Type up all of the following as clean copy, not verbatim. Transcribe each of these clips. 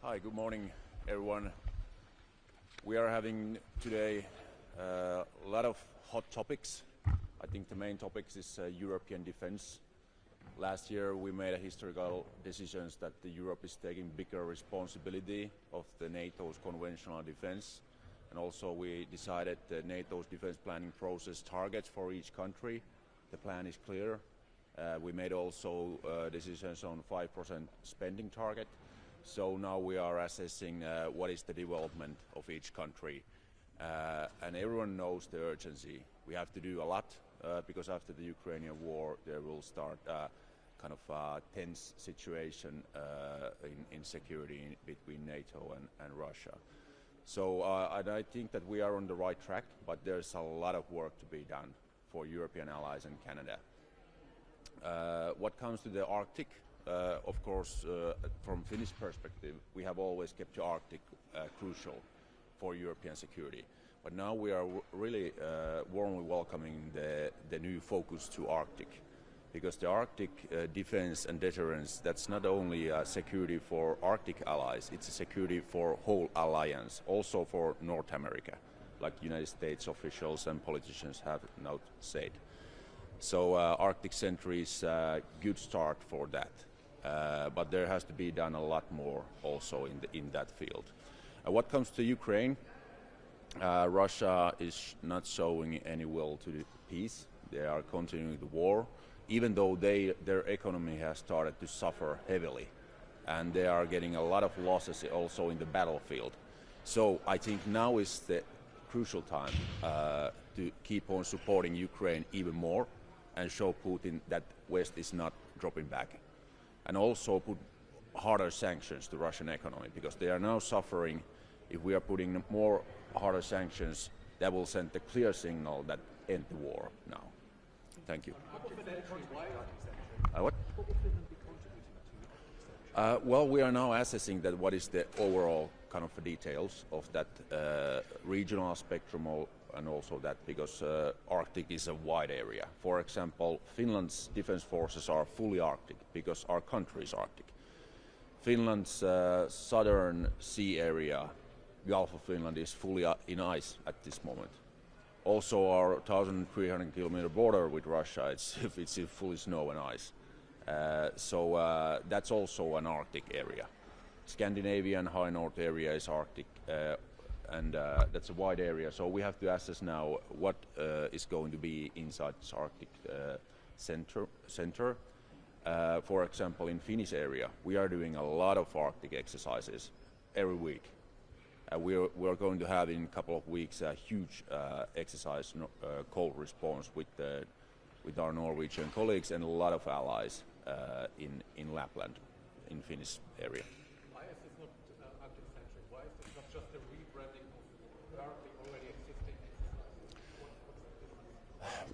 Hi, good morning, everyone. We are having today a lot of hot topics. I think the main topic is European defense. Last year we made a historical decisions that Europe is taking bigger responsibility of the NATO's conventional defense, and also we decided NATO's defense planning process targets for each country. The plan is clear. We made also decisions on 5% spending target. So now we are assessing what is the development of each country, and everyone knows the urgency. We have to do a lot because after the Ukrainian war there will start kind of a tense situation in security between NATO and Russia. So and I think that we are on the right track, but there's a lot of work to be done for European allies and Canada. What comes to the Arctic, of course, from Finnish perspective, we have always kept the Arctic crucial for European security. But now we are really warmly welcoming the new focus to Arctic, because the Arctic defense and deterrence, that's not only security for Arctic allies, it's a security for whole alliance, also for North America, like United States officials and politicians have now said. So Arctic Sentry is a good start for that. But there has to be done a lot more also in that field. What comes to Ukraine, Russia is not showing any will to the peace. They are continuing the war, even though their economy has started to suffer heavily, and they are getting a lot of losses also in the battlefield. So I think now is the crucial time to keep on supporting Ukraine even more and show Putin that West is not dropping back. And also put harder sanctions to Russian economy, because they are now suffering. If we are putting more harder sanctions, that will send a clear signal that end the war now. Thank you. What? Well, we are now assessing that what is the overall kind of details of that regional spectrum, and also that because Arctic is a wide area. For example, Finland's defense forces are fully Arctic because our country is Arctic. Finland's southern sea area, Gulf of Finland, is fully in ice at this moment. Also, our 1,300 kilometer border with Russia, it's in fully snow and ice. So that's also an Arctic area. Scandinavian high north area is Arctic, and that's a wide area. So we have to assess now what is going to be inside this Arctic center. For example, in Finnish area, we are doing a lot of Arctic exercises every week. We are going to have in a couple of weeks a huge exercise cold response with our Norwegian colleagues and a lot of allies in Lapland, in Finnish area. Why is this not Arctic Sentry? Why is this not just a rebranding of Arctic already existing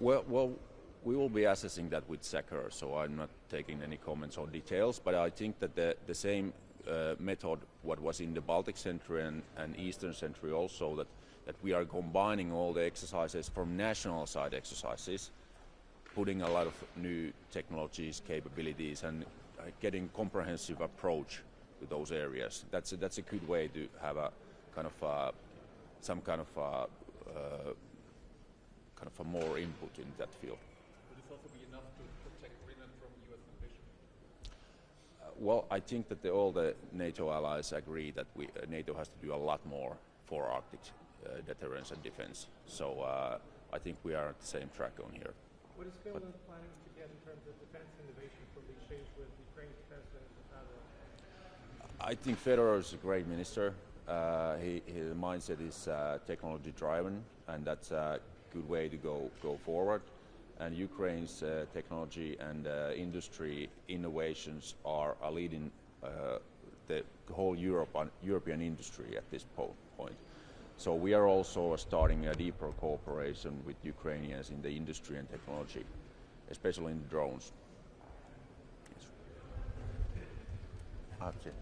exercise? Well, we will be assessing that with SECR, so I'm not taking any comments on details, but I think that the same method what was in the Baltic Sentry and Eastern Sentry also, that we are combining all the exercises from national side exercises, putting a lot of new technologies, capabilities, and getting comprehensive approach to those areas. That's a good way to have a kind of some kind of a more input in that field. Would this also be enough to protect Finland from U.S. ambition? Well, I think that all the NATO allies agree that NATO has to do a lot more for Arctic deterrence and defense. So I think we are at the same track on here. What is Finland planning to get in terms of defense innovation from the exchange with Ukraine's president? I think Federer is a great minister. His mindset is technology driven, and that's a good way to go forward. And Ukraine's technology and industry innovations are leading the whole European industry at this point. So we are also starting a deeper cooperation with Ukrainians in the industry and technology, especially in drones. Yes. That's it.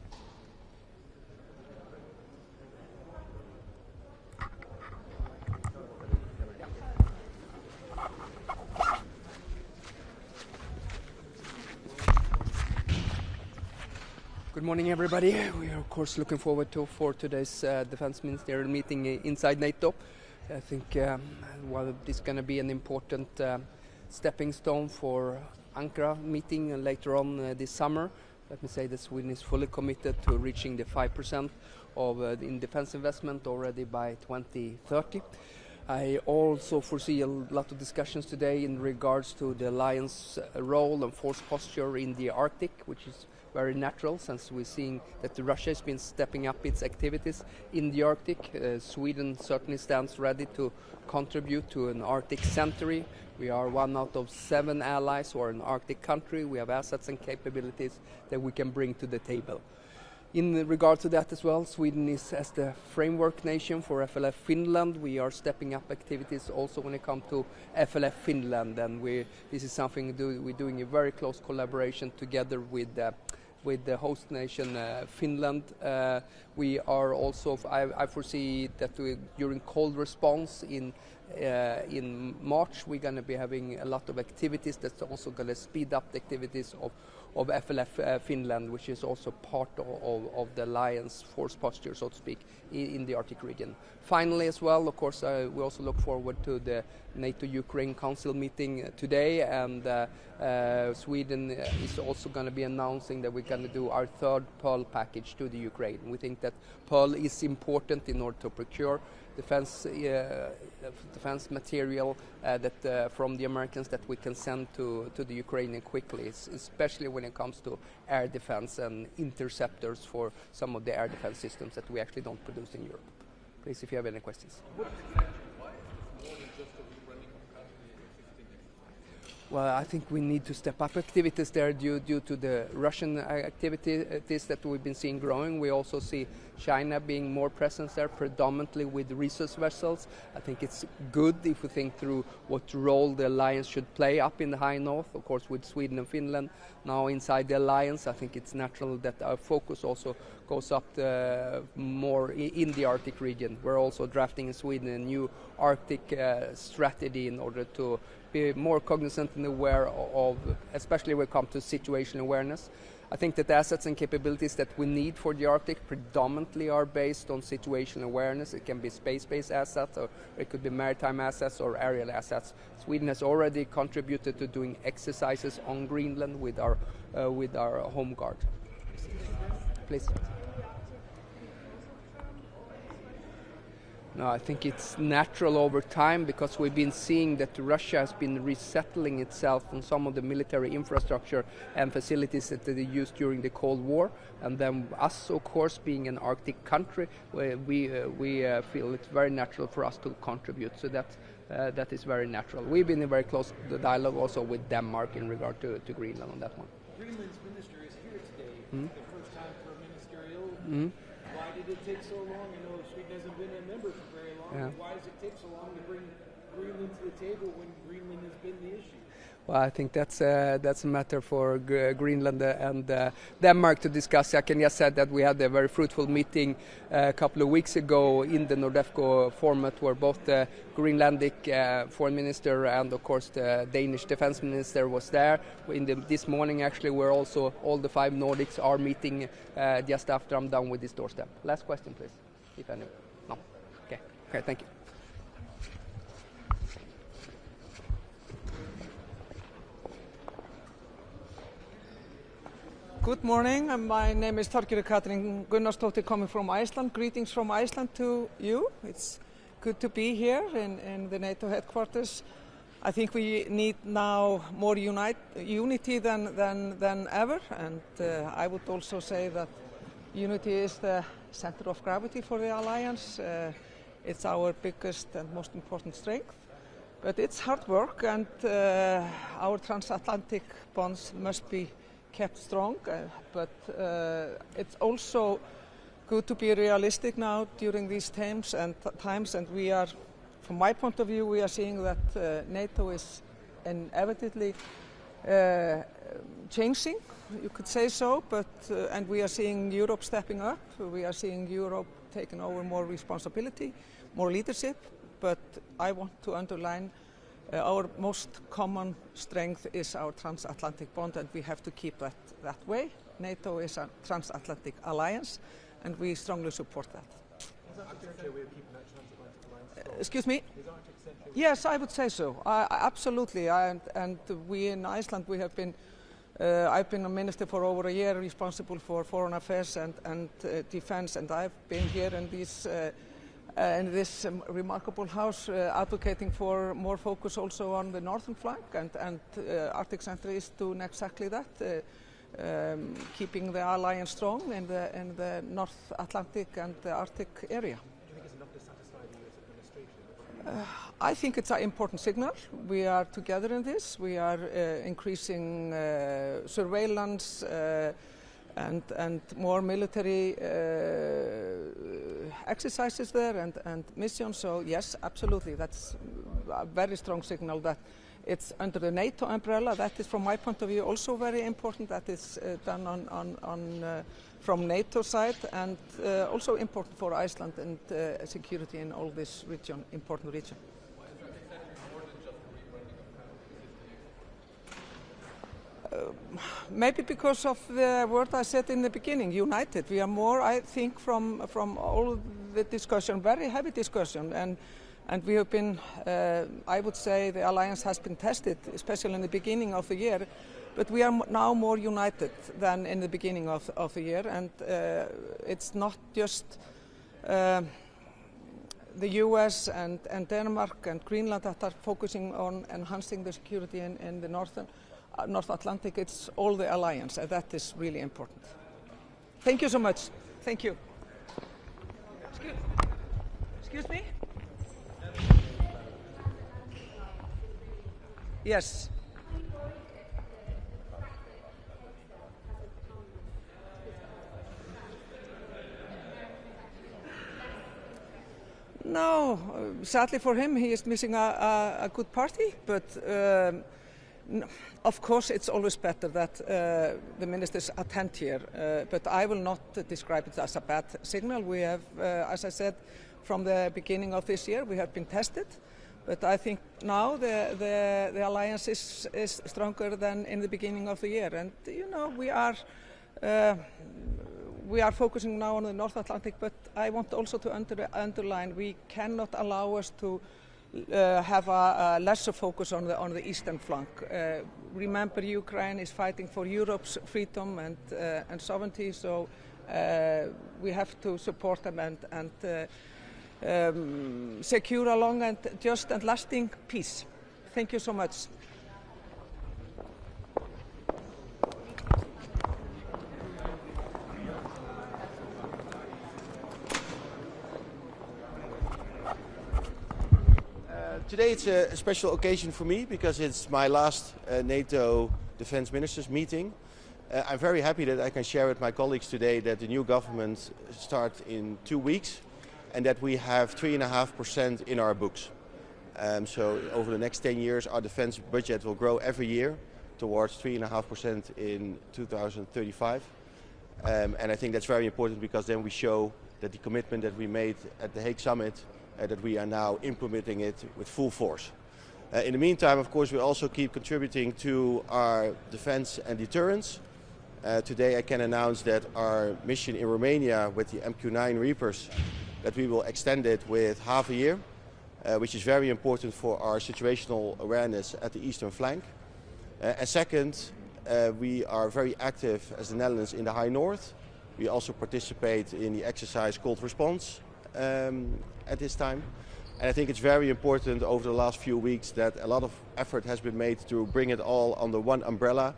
Good Good morning, everybody. We are, of course, looking forward for today's defense ministerial meeting inside NATO. I think this is going to be an important stepping stone for Ankara meeting later on this summer. Let me say that Sweden is fully committed to reaching the 5% in defense investment already by 2030. I also foresee a lot of discussions today in regards to the alliance role and force posture in the Arctic, which is very natural since we're seeing that Russia has been stepping up its activities in the Arctic. Sweden certainly stands ready to contribute to an Arctic Sentry. We are one out of 7 allies who are an Arctic country. We have assets and capabilities that we can bring to the table. In regard to that as well, Sweden is as the framework nation for FLF Finland. We are stepping up activities also when it comes to FLF Finland, and this is something we're doing a very close collaboration together with the host nation Finland. We are also, I foresee that during cold response in March we're going to be having a lot of activities that's also going to speed up the activities of FLF Finland, which is also part of the alliance force posture, so to speak, in the Arctic region. Finally, as well, of course, we also look forward to the NATO Ukraine Council meeting today, and Sweden is also going to be announcing that we're going to do our 3rd Pearl package to the Ukraine. We think that Pearl is important in order to procure defense material from the Americans that we can send to the Ukrainian quickly, especially when it comes to air defense and interceptors for some of the air defense systems that we actually don't produce in Europe. Please, if you have any questions. Why is this more than just a rebranding of currently existing exercises? Well, I think we need to step up activities there due to the Russian activities that we've been seeing growing. We also see China being more present there, predominantly with resource vessels. I think it's good if we think through what role the alliance should play up in the high north, of course, with Sweden and Finland now inside the alliance. I think it's natural that our focus also goes up more in the Arctic region. We're also drafting in Sweden a new Arctic strategy in order to be more cognizant and aware of, especially when it comes to situational awareness. I think that the assets and capabilities that we need for the Arctic predominantly are based on situational awareness. It can be space-based assets, or it could be maritime assets or aerial assets. Sweden has already contributed to doing exercises on Greenland with our home guard. Please. No, I think it's natural over time because we've been seeing that Russia has been resettling itself on some of the military infrastructure and facilities that they used during the Cold War. And then us, of course, being an Arctic country, we feel it's very natural for us to contribute. So that is very natural. We've been in very close dialogue also with Denmark in regard to Greenland on that one. Greenland's minister is here today. Mm-hmm. The first time for a ministerial. Mm-hmm. Why did it take so long? I know Sweden hasn't been a member for very long. Yeah. Why does it take so long to bring Greenland to the table when Greenland has been the issue? Well, I think that's a matter for Greenland and Denmark to discuss. I can just say that we had a very fruitful meeting a couple of weeks ago in the NORDEFCO format where both the Greenlandic foreign minister and, of course, the Danish defense minister was there. This morning, actually, where also all the 5 Nordics are meeting just after I'm done with this doorstep. Last question, please, if any. No? Okay, thank you. Good morning. My name is Þorgerður Katrín Gunnarsdóttir, coming from Iceland. Greetings from Iceland to you. It's good to be here in the NATO headquarters. I think we need now more unity than ever, and I would also say that unity is the center of gravity for the alliance. It's our biggest and most important strength. But it's hard work, and our transatlantic bonds must be kept strong, but it's also good to be realistic now during these times, and we are, from my point of view, we are seeing that NATO is inevitably changing, you could say so, but and we are seeing Europe stepping up, we are seeing Europe taking over more responsibility, more leadership, but I want to underline Our most common strength is our transatlantic bond, and we have to keep that way. NATO is a transatlantic alliance, and we strongly support that. Is Arctic Century a way of keeping that transatlantic alliance strong? Excuse me? Is Arctic Century? Yes, I would say so. Absolutely. And we in Iceland, we have been. I've been a minister for over a year, responsible for foreign affairs and defense, and I've been here in this remarkable house advocating for more focus also on the northern flank, and Arctic Century is doing exactly that, keeping the alliance strong in the North Atlantic and the Arctic area. Do you think it's enough to satisfy the US administration? I think it's an important signal. We are together in this. We are increasing surveillance and more military exercises there and missions. So yes, absolutely, that's a very strong signal that it's under the NATO umbrella. That is, from my point of view, also very important. That is done from NATO side, and also important for Iceland and security in all this region, important region. Why is Arctic Century more than just a rebranding of power? Maybe because of the word I said in the beginning, united. We are more, I think, from all the discussion, very heavy discussion, and we have been, I would say the alliance has been tested, especially in the beginning of the year, but we are now more united than in the beginning of the year, and it's not just the US and Denmark and Greenland that are focusing on enhancing the security in the North Atlantic. It's all the alliance, and that is really important. Thank you so much. Thank you. Excuse me? Yes. No, sadly for him, he is missing a good party, but of course it's always better that the ministers attend here, but I will not describe it as a bad signal. We have, as I said, from the beginning of this year, we have been tested, but I think now the alliance is stronger than in the beginning of the year, and you know, we are focusing now on the North Atlantic, but I want also to underline we cannot allow us to have a lesser focus on the eastern flank. Remember, Ukraine is fighting for Europe's freedom and sovereignty, so we have to support them and secure a long and just and lasting peace. Thank you so much. Today it's a special occasion for me because it's my last NATO Defence Ministers meeting. I'm very happy that I can share with my colleagues today that the new government starts in 2 weeks and that we have 3.5% in our books. So over the next 10 years our defence budget will grow every year towards 3.5% in 2035. And I think that's very important because then we show that the commitment that we made at the Hague Summit that we are now implementing it with full force. In the meantime, of course, we also keep contributing to our defense and deterrence. Today I can announce that our mission in Romania with the MQ-9 Reapers, that we will extend it with half a year, which is very important for our situational awareness at the eastern flank. And second, we are very active as the Netherlands in the High North. We also participate in the exercise Cold Response at this time. And I think it's very important over the last few weeks that a lot of effort has been made to bring it all under one umbrella,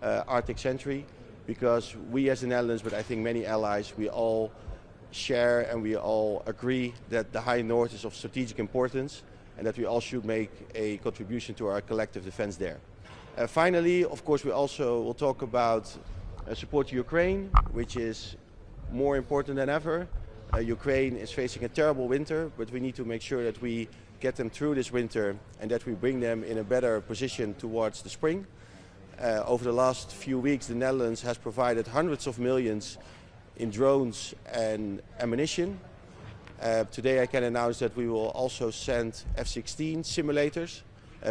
Arctic Century, because we as the Netherlands, but I think many allies, we all share and we all agree that the High North is of strategic importance and that we all should make a contribution to our collective defense there. Finally, of course, we also will talk about support to Ukraine, which is more important than ever. Ukraine is facing a terrible winter, but we need to make sure that we get them through this winter and that we bring them in a better position towards the spring. Over the last few weeks, the Netherlands has provided hundreds of millions in drones and ammunition. Today I can announce that we will also send F-16 simulators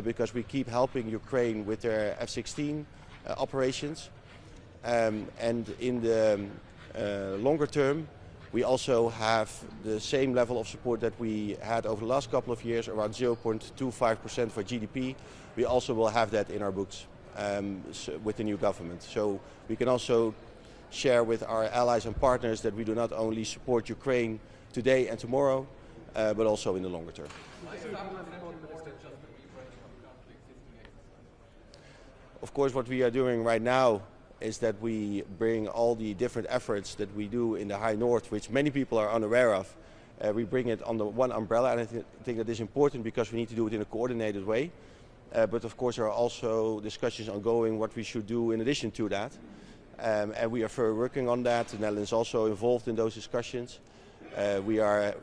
because we keep helping Ukraine with their F-16 operations. And in the longer term, we also have the same level of support that we had over the last couple of years, around 0.25% for GDP. We also will have that in our books with the new government. So we can also share with our allies and partners that we do not only support Ukraine today and tomorrow, but also in the longer term. Of course, what we are doing right now is that we bring all the different efforts that we do in the High North, which many people are unaware of, we bring it under one umbrella, and I think that is important because we need to do it in a coordinated way. But of course there are also discussions ongoing what we should do in addition to that. And we are working on that. The Netherlands is also involved in those discussions. We are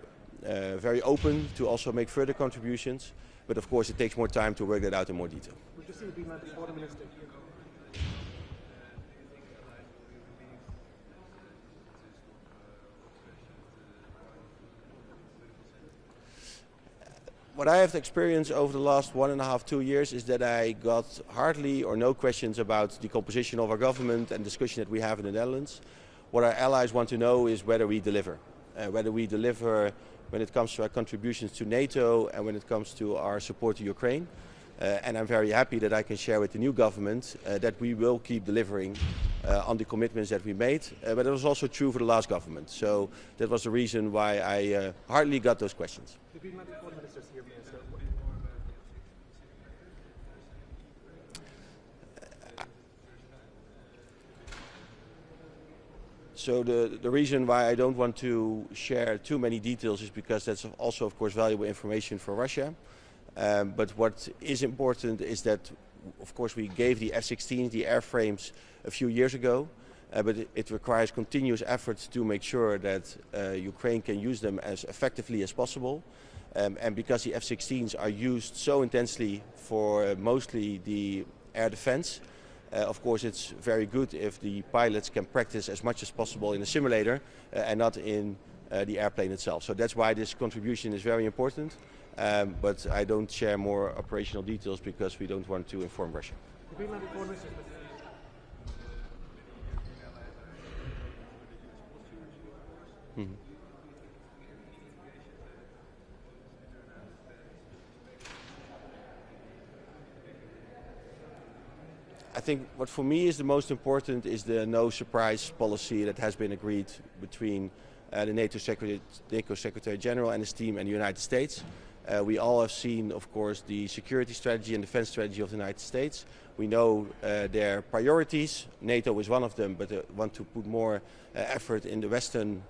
very open to also make further contributions, but of course it takes more time to work that out in more detail. We've just seen the Foreign Minister. What I have experienced over the last 1.5 to 2 years is that I got hardly or no questions about the composition of our government and discussion that we have in the Netherlands. What our allies want to know is whether we deliver. Whether we deliver when it comes to our contributions to NATO and when it comes to our support to Ukraine. And I'm very happy that I can share with the new government that we will keep delivering on the commitments that we made. But it was also true for the last government. So that was the reason why I hardly got those questions. The Foreign Ministers here, Minister. So the reason why I don't want to share too many details is because that's also, of course, valuable information for Russia. But what is important is that, of course, we gave the F-16, the airframes, a few years ago. But it requires continuous efforts to make sure that Ukraine can use them as effectively as possible. And because the F-16s are used so intensely for mostly the air defense, of course it's very good if the pilots can practice as much as possible in the simulator and not in the airplane itself. So that's why this contribution is very important. But I don't share more operational details because we don't want to inform Russia. Mm-hmm. I think what for me is the most important is the no surprise policy that has been agreed between the NATO Secretary General and his team and the United States. We all have seen, of course, the security strategy and defense strategy of the United States. We know their priorities. NATO is one of them, but they want to put more effort in the Western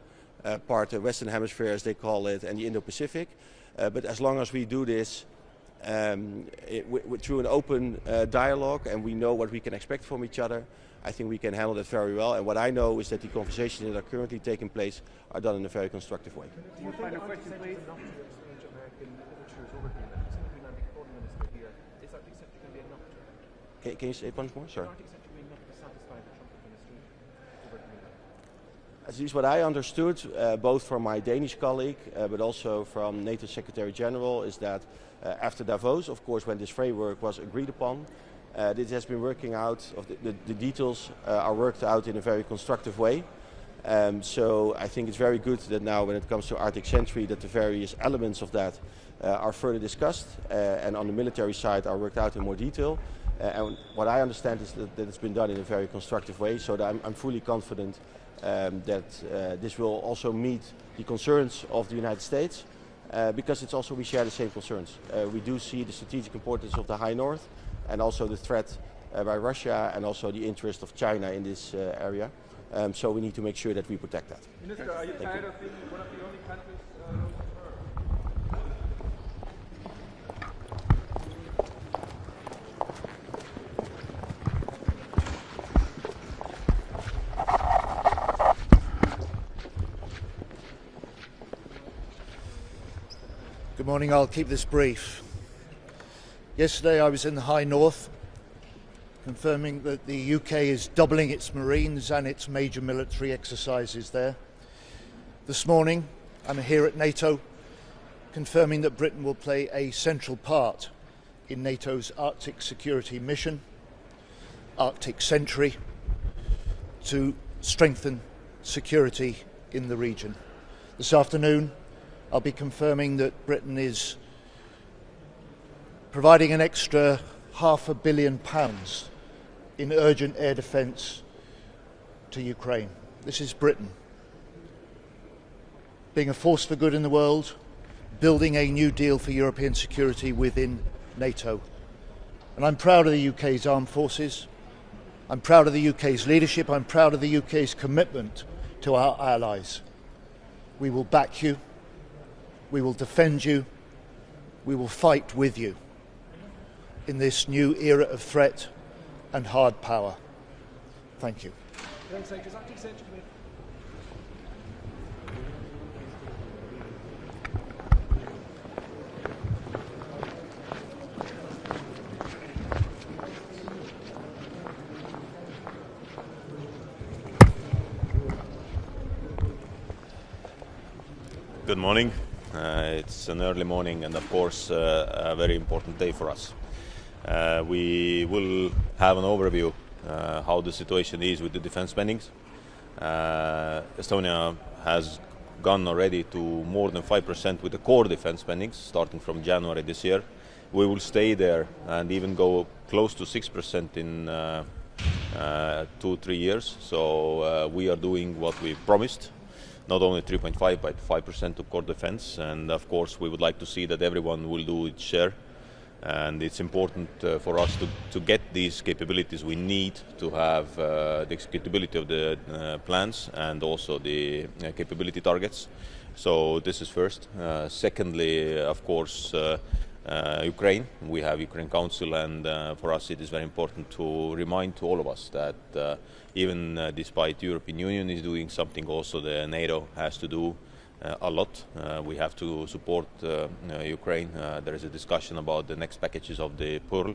part, the Western Hemisphere as they call it, and the Indo-Pacific. But as long as we do this through an open dialogue and we know what we can expect from each other, I think we can handle that very well. And what I know is that the conversations that are currently taking place are done in a very constructive way. Final question, please. Can you say it once more? Sorry. At least what I understood, both from my Danish colleague, but also from NATO Secretary General, is that after Davos, of course, when this framework was agreed upon, this has been working out, the details are worked out in a very constructive way. So I think it's very good that now when it comes to Arctic Sentry that the various elements of that are further discussed and on the military side are worked out in more detail. And what I understand is that it's been done in a very constructive way, so that I'm fully confident that this will also meet the concerns of the United States, because it's also we share the same concerns. We do see the strategic importance of the High North and also the threat by Russia and also the interest of China in this area. So we need to make sure that we protect that. Minister, are you tired of being one of the only countries Good morning, I'll keep this brief. Yesterday I was in the High North, confirming that the UK is doubling its Marines and its major military exercises there. This morning I'm here at NATO, confirming that Britain will play a central part in NATO's Arctic security mission, Arctic Sentry, to strengthen security in the region. This afternoon, I'll be confirming that Britain is providing an extra £500 million in urgent air defence to Ukraine. This is Britain being a force for good in the world, building a new deal for European security within NATO. And I'm proud of the UK's armed forces. I'm proud of the UK's leadership. I'm proud of the UK's commitment to our allies. We will back you. We will defend you. We will fight with you in this new era of threat and hard power. Thank you. Good morning. It's an early morning and of course a very important day for us. We will have an overview how the situation is with the defense spendings. Estonia has gone already to more than 5% with the core defense spendings starting from January this year. We will stay there and even go close to 6% in 2-3 years. So we are doing what we promised. Not only 3.5 but 5% to core defense, and of course we would like to see that everyone will do its share, and it's important for us to get these capabilities we need to have the executability of the plans and also the capability targets. So this is first. Secondly, of course, Ukraine. We have Ukraine Council, and for us it is very important to remind to all of us that even despite European Union is doing something, also the NATO has to do a lot. We have to support Ukraine. There is a discussion about the next packages of the Pearl,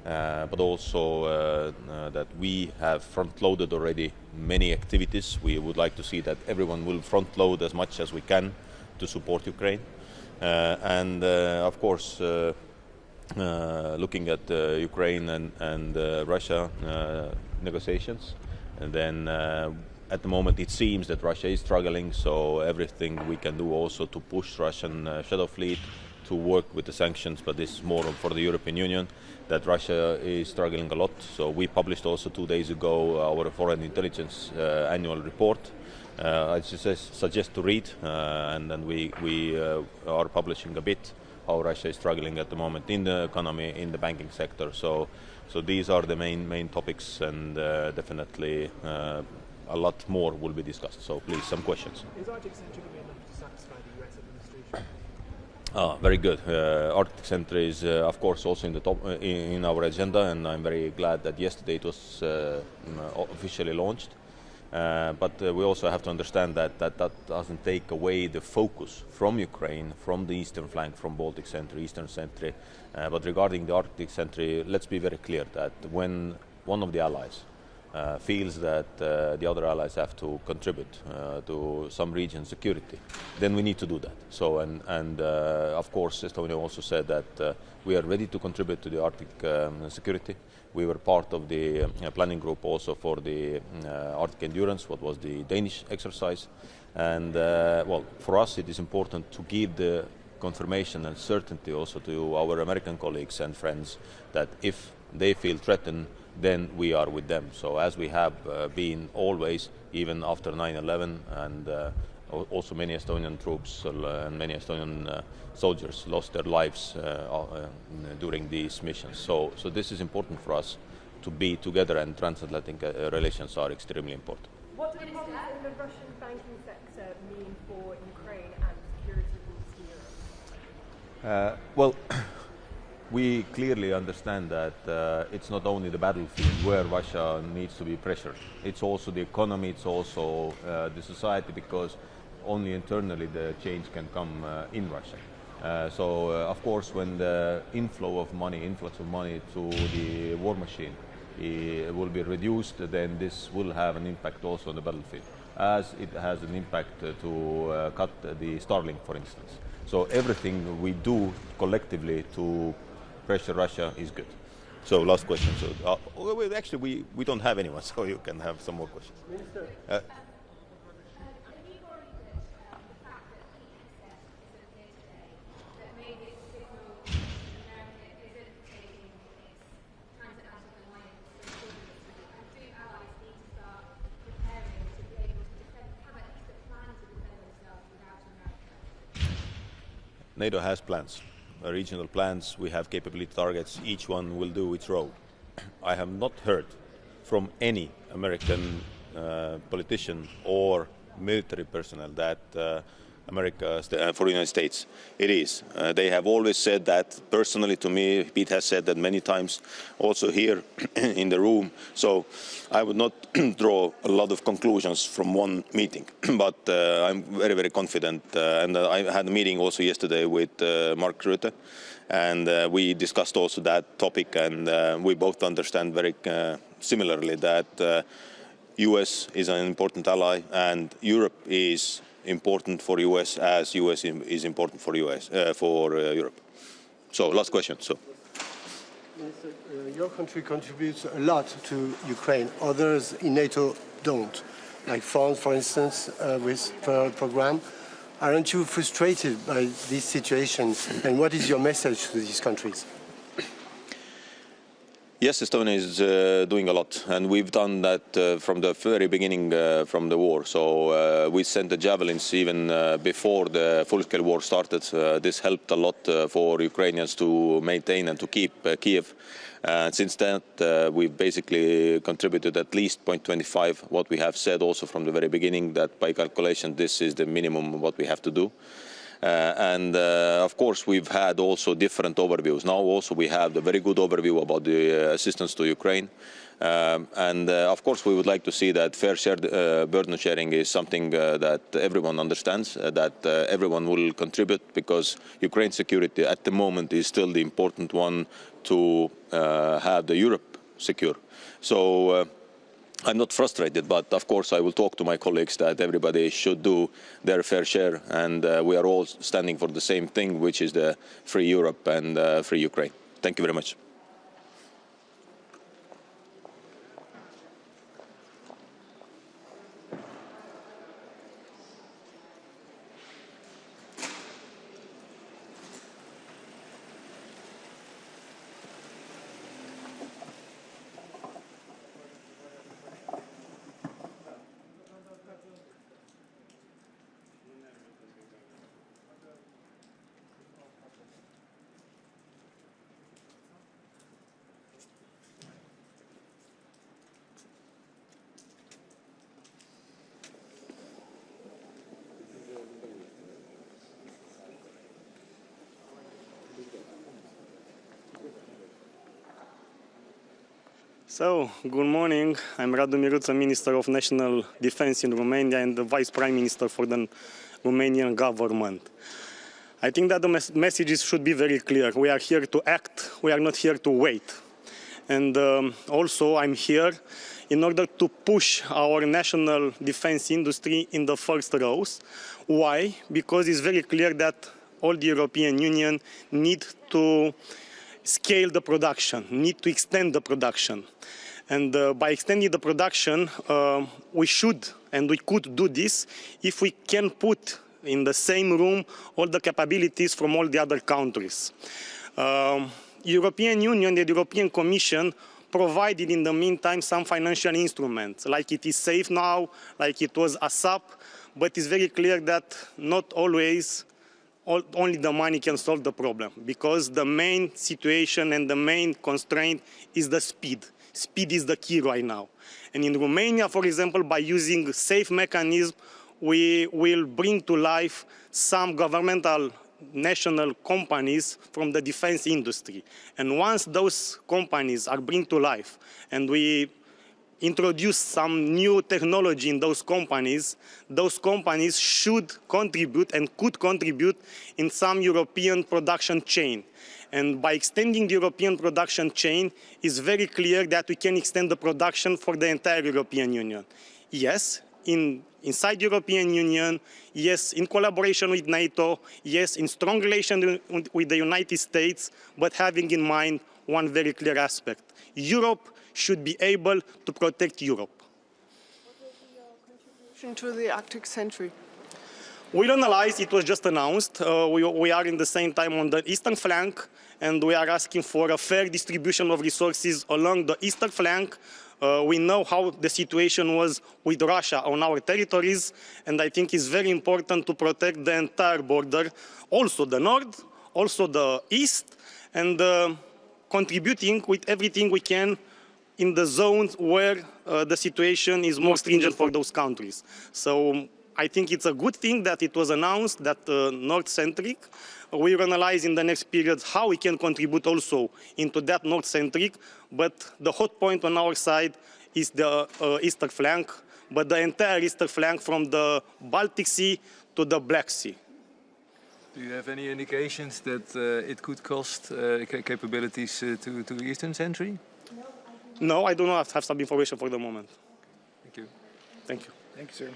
but also that we have front-loaded already many activities. We would like to see that everyone will front-load as much as we can to support Ukraine. And of course, looking at Ukraine and Russia negotiations, and then at the moment it seems that Russia is struggling, so everything we can do also to push Russian shadow fleet to work with the sanctions, but this is more for the European Union, that Russia is struggling a lot. So we published also 2 days ago our foreign intelligence annual report. I suggest to read, and then we are publishing a bit how Russia is struggling at the moment in the economy, in the banking sector. So these are the main topics, and definitely a lot more will be discussed. So please, some questions. Is Arctic Sentry going to be enough to satisfy the US administration? Very good. Arctic Sentry is, of course, also in the top in our agenda, and I'm very glad that yesterday it was officially launched. But we also have to understand that doesn't take away the focus from Ukraine, from the eastern flank, from Baltic Sentry, Eastern Sentry. But regarding the Arctic Sentry, let's be very clear that when one of the allies feels that the other allies have to contribute to some region security, then we need to do that. So and of course Estonia also said that we are ready to contribute to the Arctic security. We were part of the planning group also for the Arctic Endurance, what was the Danish exercise. And well, for us it is important to give the confirmation and certainty also to our American colleagues and friends that if they feel threatened, then we are with them. So as we have been always, even after 9/11, and also many Estonian troops and many Estonian soldiers lost their lives during these missions. So this is important for us to be together, and transatlantic relations are extremely important. What do the problems in the Russian banking sector mean for Ukraine and security rules in Europe? Well, we clearly understand that it's not only the battlefield where Russia needs to be pressured. It's also the economy, it's also the society, because only internally the change can come in Russia. So of course, when the influx of money to the war machine will be reduced, then this will have an impact also on the battlefield, as it has an impact to cut the Starlink, for instance. So everything we do collectively to pressure Russia is good. So last question. So well, actually, we don't have anyone, so you can have some more questions. Minister. NATO has plans, regional plans. We have capability targets. Each one will do its role. I have not heard from any American politician or military personnel that America for the United States. It is. They have always said that personally to me. Pete has said that many times, also here in the room. So I would not draw a lot of conclusions from one meeting, but I'm very, very confident. And I had a meeting also yesterday with Mark Rutte, and we discussed also that topic, and we both understand very similarly that US is an important ally, and Europe is important for US as US is important for Europe. So last question. So, Minister, your country contributes a lot to Ukraine. Others in NATO don't, like France, for instance, with the program. Aren't you frustrated by this situation? And what is your message to these countries? Yes, Estonia is doing a lot, and we've done that from the very beginning from the war. So we sent the javelins even before the full-scale war started. This helped a lot for Ukrainians to maintain and to keep Kiev. Since then, we've basically contributed at least 0.25. What we have said also from the very beginning, that by calculation, this is the minimum what we have to do. Of course, we've had also different overviews. Now also we have the very good overview about the assistance to Ukraine. Of course, we would like to see that fair share, burden sharing is something that everyone understands, that everyone will contribute, because Ukraine's security at the moment is still the important one to have the Europe secure. So I'm not frustrated, but of course I will talk to my colleagues that everybody should do their fair share, and we are all standing for the same thing, which is the free Europe and free Ukraine. Thank you very much. So, good morning. I'm Rutte, Minister of National Defense in Romania and the Vice Prime Minister for the Romanian government. I think that the messages should be very clear. We are here to act. We are not here to wait. And also, I'm here in order to push our national defense industry in the first rows. Why? Because it's very clear that all the European Union need to scale the production, need to extend the production. And by extending the production, we should and we could do this if we can put in the same room all the capabilities from all the other countries. European Union, the European Commission, provided in the meantime some financial instruments, like it is SAFE now, like it was ASAP, but it's very clear that not always only the money can solve the problem, because the main situation and the main constraint is the speed. Speed is the key right now. And in Romania, for example, by using SAFE mechanism, we will bring to life some governmental national companies from the defense industry. And once those companies are brought to life and we introduce some new technology in those companies should contribute and could contribute in some European production chain. And by extending the European production chain, it's very clear that we can extend the production for the entire European Union. Yes, inside European Union, yes, in collaboration with NATO, yes, in strong relation with the United States, but having in mind one very clear aspect. Europe should be able to protect Europe. What will be your contribution to the Arctic Sentry? We'll analyze, it was just announced. We are in the same time on the eastern flank, and we are asking for a fair distribution of resources along the eastern flank. We know how the situation was with Russia on our territories, and I think it's very important to protect the entire border, also the north, also the east, and contributing with everything we can in the zones where the situation is more stringent for those countries. So I think it's a good thing that it was announced that North-centric. We will analyze in the next period how we can contribute also into that North-centric, but the hot point on our side is the eastern flank, but the entire eastern flank from the Baltic Sea to the Black Sea. Do you have any indications that it could cost capabilities to the Eastern Sentry? No, I do not have some information for the moment. Thank you. Thank you. Thank you, sir.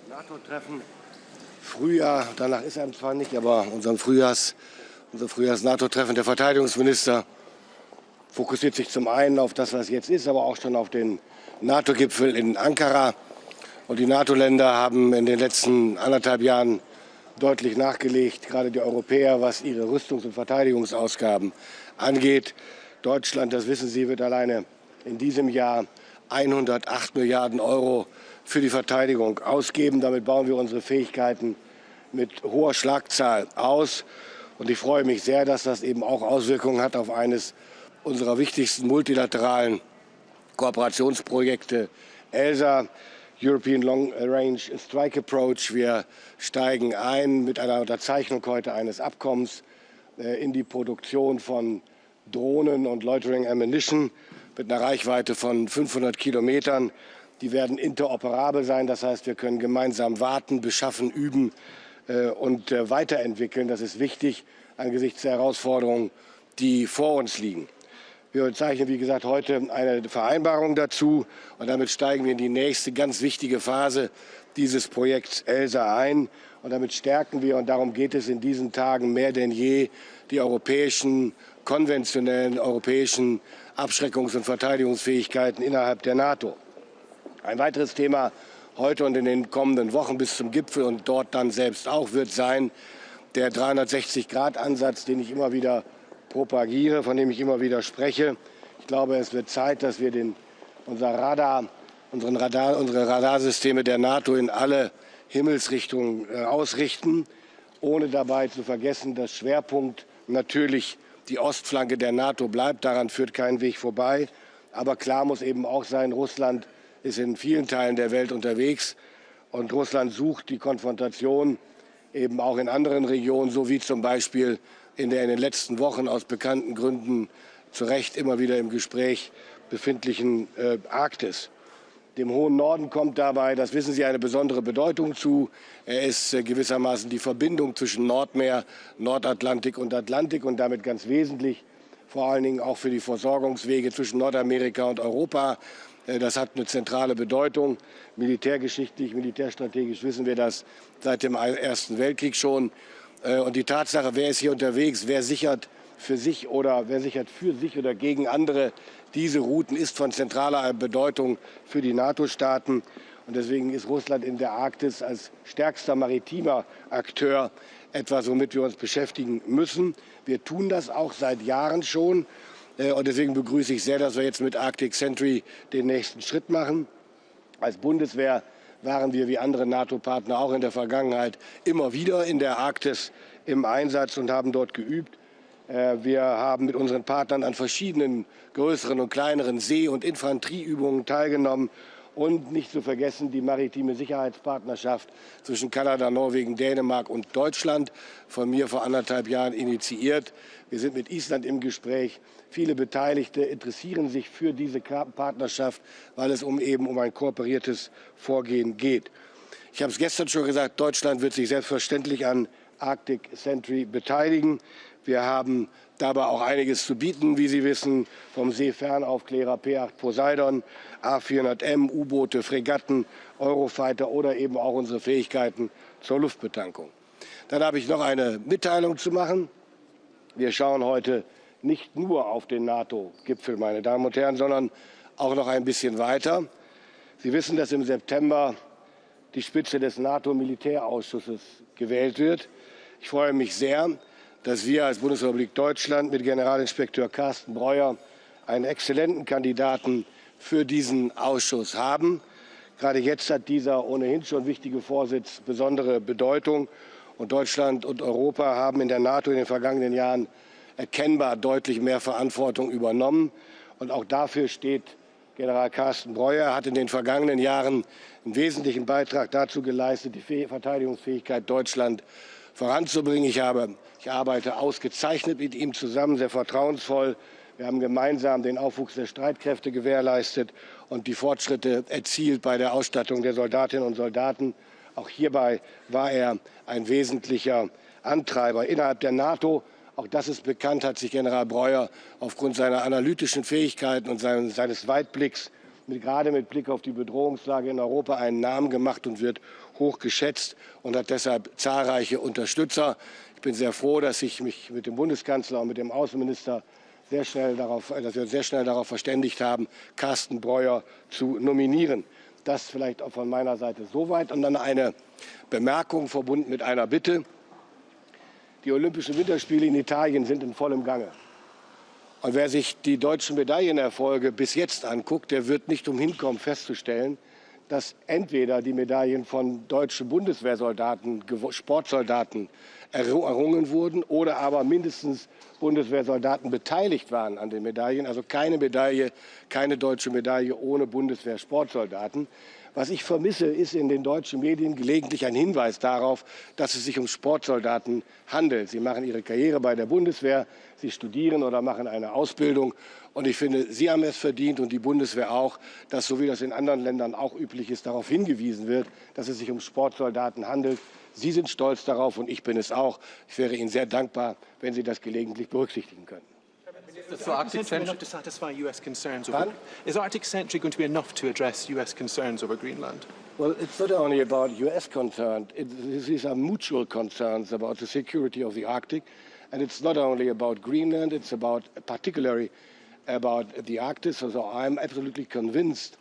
NATO-Treffen. Frühjahr, danach ist er zwar nicht, aber unser Frühjahrs-NATO-Treffen der Verteidigungsminister fokussiert sich zum einen auf das, was jetzt ist, aber auch schon auf den NATO-Gipfel in Ankara. Und die NATO-Länder haben in den letzten 1,5 Jahren deutlich nachgelegt, gerade die Europäer, was ihre Rüstungs- und Verteidigungsausgaben angeht. Deutschland, das wissen Sie, wird alleine in diesem Jahr 108 Milliarden Euro für die Verteidigung ausgeben. Damit bauen wir unsere Fähigkeiten mit hoher Schlagzahl aus. Und ich freue mich sehr, dass das eben auch Auswirkungen hat auf eines unserer wichtigsten multilateralen Kooperationsprojekte, ELSA, European Long Range Strike Approach. Wir steigen ein mit einer Unterzeichnung heute eines Abkommens in die Produktion von Drohnen und Loitering Ammunition mit einer Reichweite von 500 Kilometern. Die werden interoperabel sein, das heißt, wir können gemeinsam warten, beschaffen, üben und weiterentwickeln. Das ist wichtig angesichts der Herausforderungen, die vor uns liegen. Wir unterzeichnen, wie gesagt, heute eine Vereinbarung dazu und damit steigen wir in die nächste ganz wichtige Phase dieses Projekts ELSA ein. Und damit stärken wir, und darum geht es in diesen Tagen mehr denn je, die europäischen, konventionellen europäischen Abschreckungs- und Verteidigungsfähigkeiten innerhalb der NATO. Ein weiteres Thema heute und in den kommenden Wochen bis zum Gipfel und dort dann selbst auch wird sein der 360-Grad-Ansatz, den ich immer wieder propagiere, von dem ich immer wieder spreche. Ich glaube, es wird Zeit, dass wir unsere Radarsysteme der NATO in alle Himmelsrichtungen ausrichten, ohne dabei zu vergessen, dass Schwerpunkt natürlich die Ostflanke der NATO bleibt. Daran führt kein Weg vorbei. Aber klar muss eben auch sein, Russland ist in vielen Teilen der Welt unterwegs und Russland sucht die Konfrontation eben auch in anderen Regionen, so wie zum Beispiel in der in den letzten Wochen aus bekannten Gründen zu Recht immer wieder im Gespräch befindlichen Arktis. Dem hohen Norden kommt dabei, das wissen Sie, eine besondere Bedeutung zu. Er ist gewissermaßen die Verbindung zwischen Nordmeer, Nordatlantik und Atlantik und damit ganz wesentlich, vor allen Dingen auch für die Versorgungswege zwischen Nordamerika und Europa. Das hat eine zentrale Bedeutung. Militärgeschichtlich, militärstrategisch wissen wir das seit dem Ersten Weltkrieg schon. Und die Tatsache, wer ist hier unterwegs, wer sichert für sich oder gegen andere, diese Routen ist von zentraler Bedeutung für die NATO-Staaten. Und deswegen ist Russland in der Arktis als stärkster maritimer Akteur etwas, womit wir uns beschäftigen müssen. Wir tun das auch seit Jahren schon. Und deswegen begrüße ich sehr, dass wir jetzt mit Arctic Sentry den nächsten Schritt machen. Als Bundeswehr waren wir wie andere NATO-Partner auch in der Vergangenheit immer wieder in der Arktis im Einsatz und haben dort geübt. Wir haben mit unseren Partnern an verschiedenen größeren und kleineren See- und Infanterieübungen teilgenommen. Und nicht zu vergessen die maritime Sicherheitspartnerschaft zwischen Kanada, Norwegen, Dänemark und Deutschland, von mir vor 1,5 Jahren initiiert. Wir sind mit Island im Gespräch. Viele Beteiligte interessieren sich für diese Partnerschaft, weil es eben um ein kooperiertes Vorgehen geht. Ich habe es gestern schon gesagt, Deutschland wird sich selbstverständlich an Arctic Sentry beteiligen. Wir haben dabei auch einiges zu bieten, wie Sie wissen, vom Seefernaufklärer P8 Poseidon, A400M, U-Boote, Fregatten, Eurofighter oder eben auch unsere Fähigkeiten zur Luftbetankung. Dann habe ich noch eine Mitteilung zu machen. Wir schauen heute nicht nur auf den NATO-Gipfel, meine Damen und Herren, sondern auch noch ein bisschen weiter. Sie wissen, dass im September die Spitze des NATO-Militärausschusses gewählt wird. Ich freue mich sehr, dass wir als Bundesrepublik Deutschland mit Generalinspekteur Carsten Breuer einen exzellenten Kandidaten für diesen Ausschuss haben. Gerade jetzt hat dieser ohnehin schon wichtige Vorsitz besondere Bedeutung. Und Deutschland und Europa haben in der NATO in den vergangenen Jahren erkennbar deutlich mehr Verantwortung übernommen. Und auch dafür steht General Carsten Breuer. Er hat in den vergangenen Jahren einen wesentlichen Beitrag dazu geleistet, die Verteidigungsfähigkeit Deutschlands voranzubringen. Ich arbeite ausgezeichnet mit ihm zusammen, sehr vertrauensvoll. Wir haben gemeinsam den Aufwuchs der Streitkräfte gewährleistet und die Fortschritte erzielt bei der Ausstattung der Soldatinnen und Soldaten. Auch hierbei war er ein wesentlicher Antreiber. Innerhalb der NATO, auch das ist bekannt, hat sich General Breuer aufgrund seiner analytischen Fähigkeiten und seines Weitblicks gerade mit Blick auf die Bedrohungslage in Europa einen Namen gemacht und wird hoch geschätzt und hat deshalb zahlreiche Unterstützer. Ich bin sehr froh, dass ich mich mit dem Bundeskanzler und mit dem Außenminister dass wir sehr schnell darauf verständigt haben, Carsten Breuer zu nominieren. Das vielleicht auch von meiner Seite soweit. Und dann eine Bemerkung verbunden mit einer Bitte. Die Olympischen Winterspiele in Italien sind in vollem Gange. Und wer sich die deutschen Medaillenerfolge bis jetzt anguckt, der wird nicht umhin kommen festzustellen, dass entweder die Medaillen von deutschen Bundeswehrsoldaten, Sportsoldaten errungen wurden oder aber mindestens Bundeswehrsoldaten beteiligt waren an den Medaillen. Also keine Medaille, keine deutsche Medaille ohne Bundeswehr-Sportsoldaten. Was ich vermisse, ist in den deutschen Medien gelegentlich ein Hinweis darauf, dass es sich um Sportsoldaten handelt. Sie machen ihre Karriere bei der Bundeswehr, sie studieren oder machen eine Ausbildung. Und ich finde, Sie haben es verdient und die Bundeswehr auch, dass, so wie das in anderen Ländern auch üblich ist, darauf hingewiesen wird, dass es sich um Sportsoldaten handelt. Sie sind stolz darauf und ich bin es auch. Ich wäre Ihnen sehr dankbar, wenn Sie das gelegentlich berücksichtigen könnten. Is Arctic Sentry enough to satisfy US concerns over? Is Arctic Sentry going to be enough to address US concerns over Greenland? Well, it's not only about US concerns. These are mutual concerns about the security of the Arctic. And it's not only about Greenland, it's about particularly about the Arctic. So I'm absolutely convinced,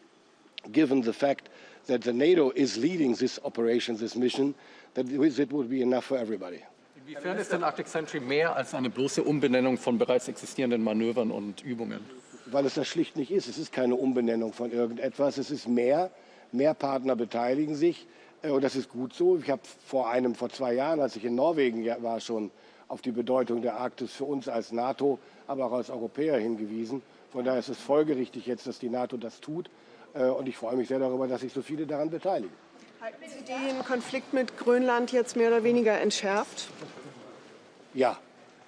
given the fact that the NATO is leading this operation, this mission, that it would be enough for everybody. Inwiefern ist denn Arctic Sentry mehr als eine bloße Umbenennung von bereits existierenden Manövern und Übungen? Weil es das schlicht nicht ist. Es ist keine Umbenennung von irgendetwas. Es ist mehr. Mehr Partner beteiligen sich. Und das ist gut so. Ich habe vor 2 Jahren, als ich in Norwegen war, schon auf die Bedeutung der Arktis für uns als NATO, aber auch als Europäer hingewiesen. Von daher ist es folgerichtig jetzt, dass die NATO das tut. Und ich freue mich sehr darüber, dass sich so viele daran beteiligen. Halten Sie den Konflikt mit Grönland jetzt mehr oder weniger entschärft? Ja.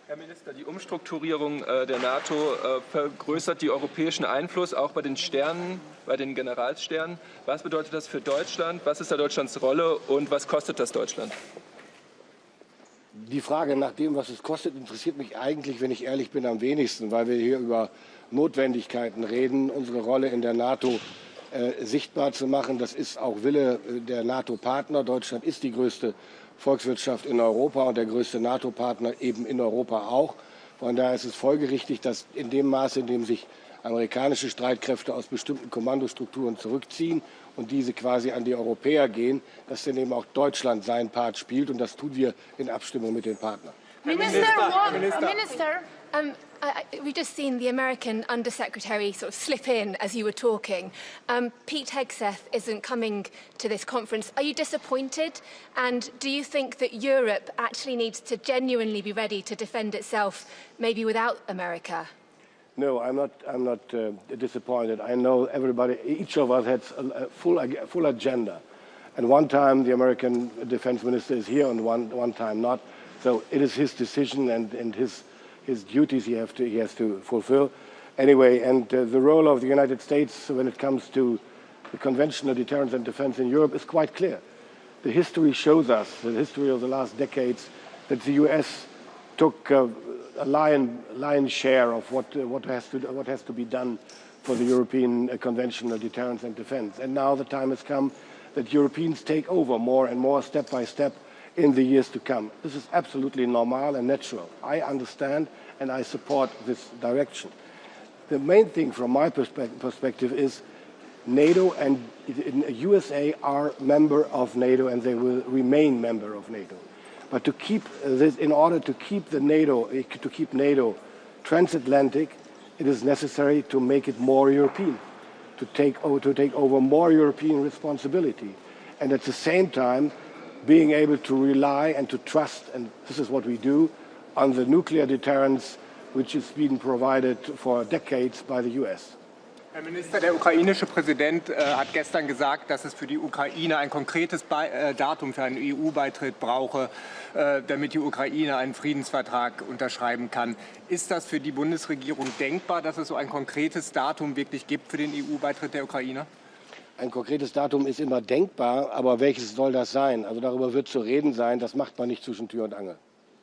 Herr Minister, die Umstrukturierung der NATO vergrößert den europäischen Einfluss, auch bei den Sternen, bei den Generalssternen. Was bedeutet das für Deutschland? Was ist da Deutschlands Rolle und was kostet das Deutschland? Die Frage nach dem, was es kostet, interessiert mich eigentlich, wenn ich ehrlich bin, am wenigsten, weil wir hier über Notwendigkeiten reden, unsere Rolle in der NATO sichtbar zu machen. Das ist auch Wille der NATO-Partner. Deutschland ist die größte Volkswirtschaft in Europa und der größte NATO-Partner eben in Europa auch. Von daher ist es folgerichtig, dass in dem Maße, in dem sich amerikanische Streitkräfte aus bestimmten Kommandostrukturen zurückziehen und diese quasi an die Europäer gehen, dass dann eben auch Deutschland seinen Part spielt. Und das tun wir in Abstimmung mit den Partnern. Minister, we've just seen the American Undersecretary sort of slip in as you were talking. Pete Hegseth isn't coming to this conference. Are you disappointed? And do you think that Europe actually needs to genuinely be ready to defend itself, maybe without America? No, I'm not disappointed. I know everybody, each of us has a full agenda. And one time the American defense minister is here and one time not. So it is his decision and his duties he has to fulfill. Anyway, and the role of the United States when it comes to the Convention of Deterrence and Defense in Europe is quite clear. The history shows us, the history of the last decades, that the US took a lion's share of what has to be done for the European Convention of Deterrence and Defense. And now the time has come that Europeans take over more and more, step by step, in the years to come. This is absolutely normal and natural. I understand and I support this direction. The main thing from my perspective is NATO and USA are member of NATO and they will remain member of NATO. But to keep this, in order to keep NATO transatlantic, it is necessary to make it more European, to take over more European responsibility, and at the same time being able to rely and to trust, and this is what we do, on the nuclear deterrence which has been provided for decades by the US. Herr Minister, der ukrainische Präsident hat gestern gesagt, dass es für die Ukraine ein konkretes Datum für einen EU-Beitritt brauche, damit die Ukraine einen Friedensvertrag unterschreiben kann. Ist das für die Bundesregierung denkbar, dass es so ein konkretes Datum wirklich gibt für den EU-Beitritt der Ukraine? Ein konkretes Datum ist immer denkbar, aber welches soll das sein? Also darüber wird zu reden sein, das macht man nicht zwischen Tür und Angel.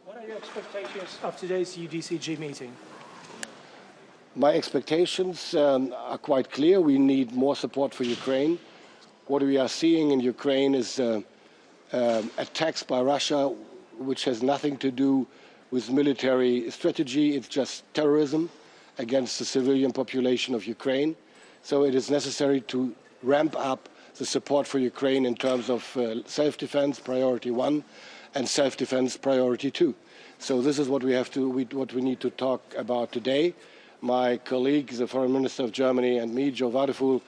What are your expectations of today's UDCG meeting? My expectations are quite clear. We need more support for Ukraine. What we are seeing in Ukraine is attacks by Russia, which has nothing to do with military strategy. It's just terrorism against the civilian population of Ukraine. So it is necessary to ramp up the support for Ukraine in terms of self-defense, priority 1, and self-defense, priority 2. So this is what we need to talk about today. My colleague, the Foreign Minister of Germany, and me, Joe Wadefull,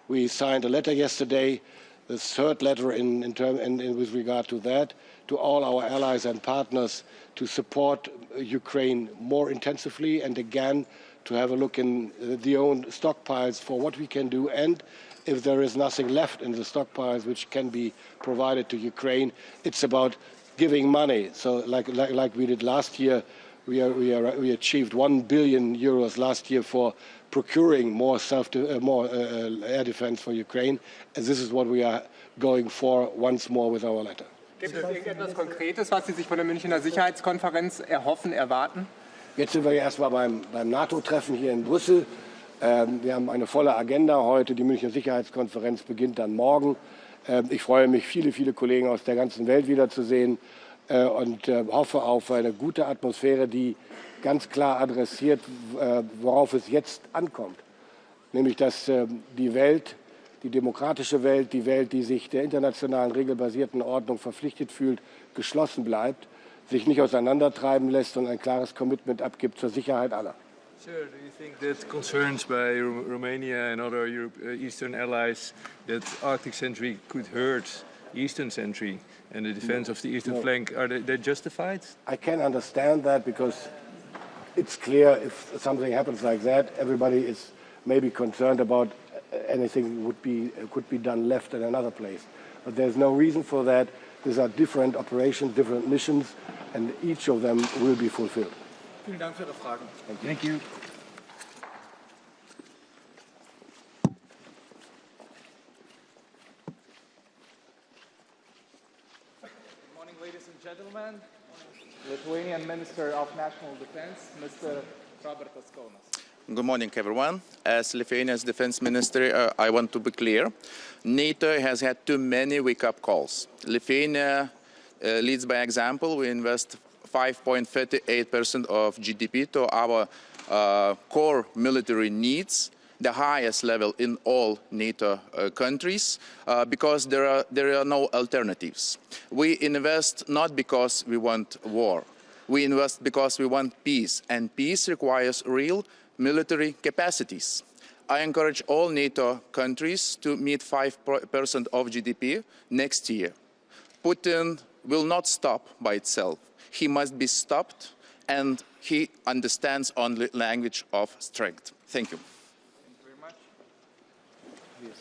we signed a letter yesterday, the third letter with regard to that, to all our allies and partners to support Ukraine more intensively and again to have a look in the own stockpiles for what we can do, and if there is nothing left in the stockpiles which can be provided to Ukraine, it's about giving money. So like we did last year, we achieved 1 billion euros last year for procuring more air defense for Ukraine, and this is what we are going for once more with our letter. Gibt es irgendetwas Konkretes, was Sie sich von der Münchner Sicherheitskonferenz erhoffen, erwarten? Jetzt sind wir erstmal beim NATO-Treffen hier in Brüssel. Wir haben eine volle Agenda heute. Die Münchner Sicherheitskonferenz beginnt dann morgen. Ich freue mich, viele Kollegen aus der ganzen Welt wiederzusehen und hoffe auf eine gute Atmosphäre, die ganz klar adressiert, worauf es jetzt ankommt. Nämlich, dass die Welt, die demokratische Welt, die Welt, die sich der internationalen regelbasierten Ordnung verpflichtet fühlt, geschlossen bleibt, sich nicht auseinandertreiben lässt und ein klares Commitment abgibt zur Sicherheit aller. Sir, do you think that concerns by Romania and other Eastern allies that Arctic Sentry could hurt Eastern Sentry and the defense of the eastern flank, are they justified? I can understand that because it's clear if something happens like that, everybody is maybe concerned about anything could be done left in another place. But there's no reason for that. These are different operations, different missions, and each of them will be fulfilled. Vielen Dank für Ihre Fragen. Thank you. Good morning, ladies and gentlemen. Lithuanian Minister of National Defense, Mr. Robertas Kaunas. Good morning, everyone. As Lithuania's defense minister, I want to be clear. NATO has had too many wake-up calls. Lithuania leads by example. We invest 5.38% of GDP to our core military needs, the highest level in all NATO countries, because there are no alternatives. We invest not because we want war. We invest because we want peace, and peace requires real military capacities. I encourage all NATO countries to meet 5% of GDP next year. Putin will not stop by itself. He must be stopped, and he understands only language of strength. Thank you. Thank you very much. Yes.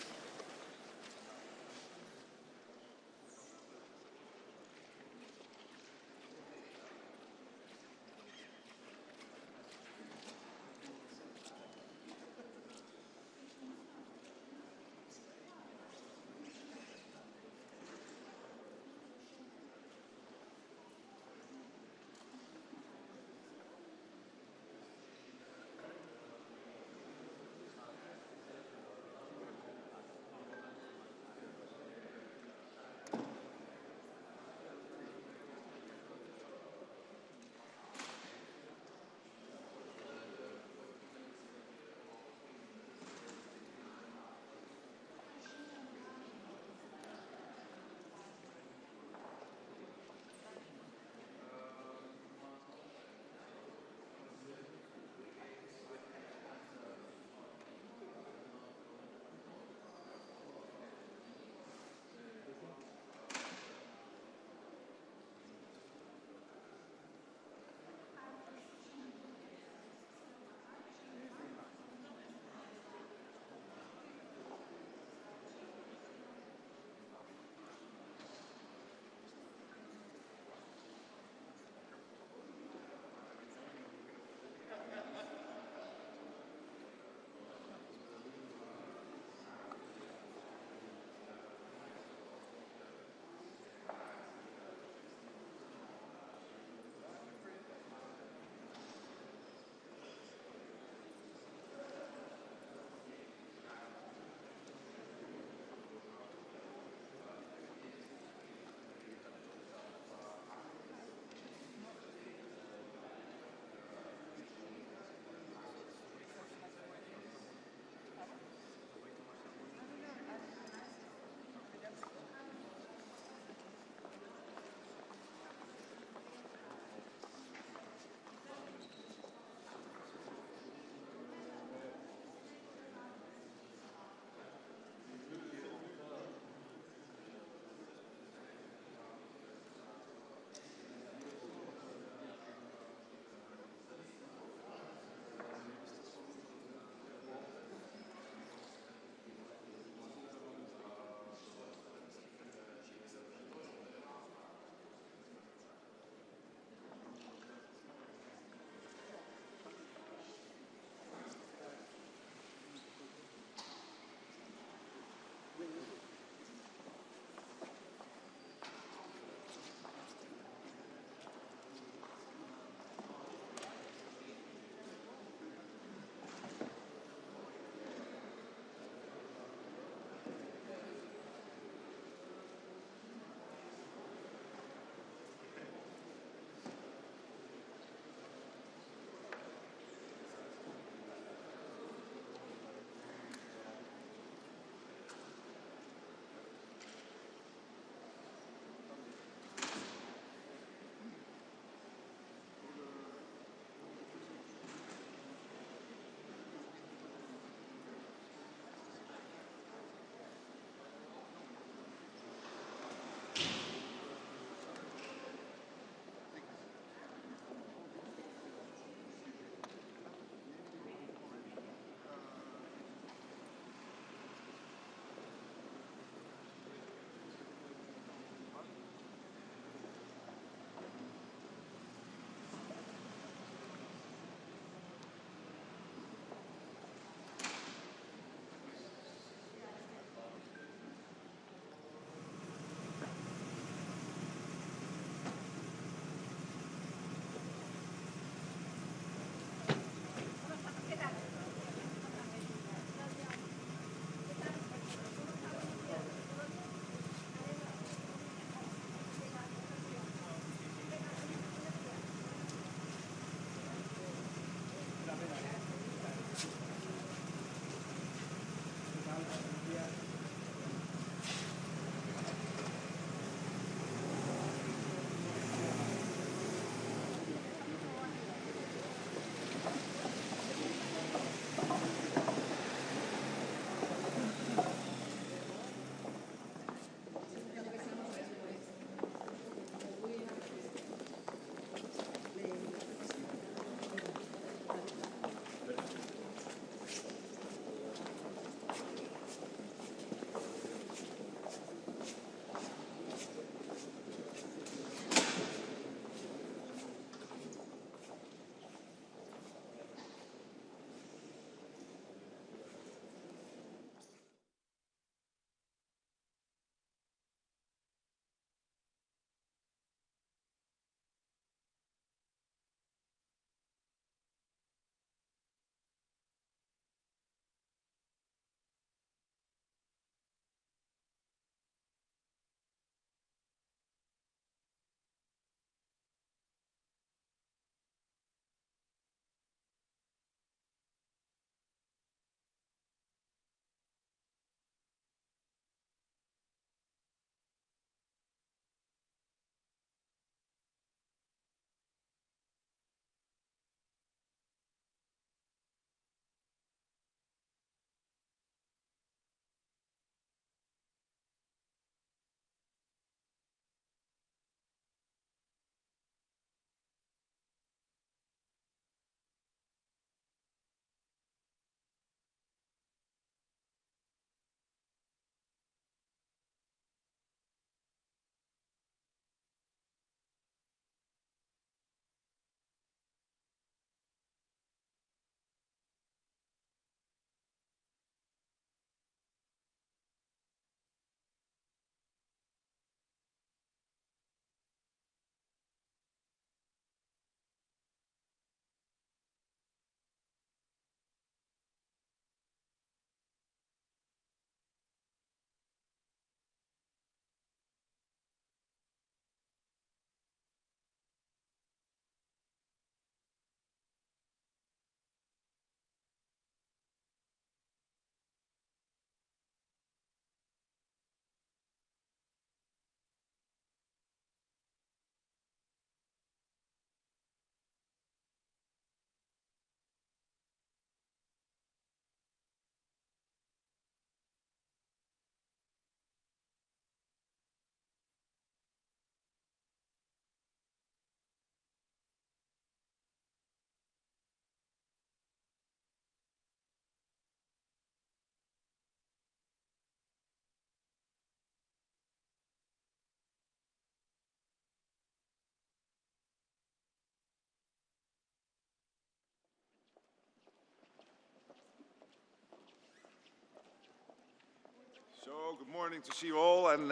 So, good morning to see you all, and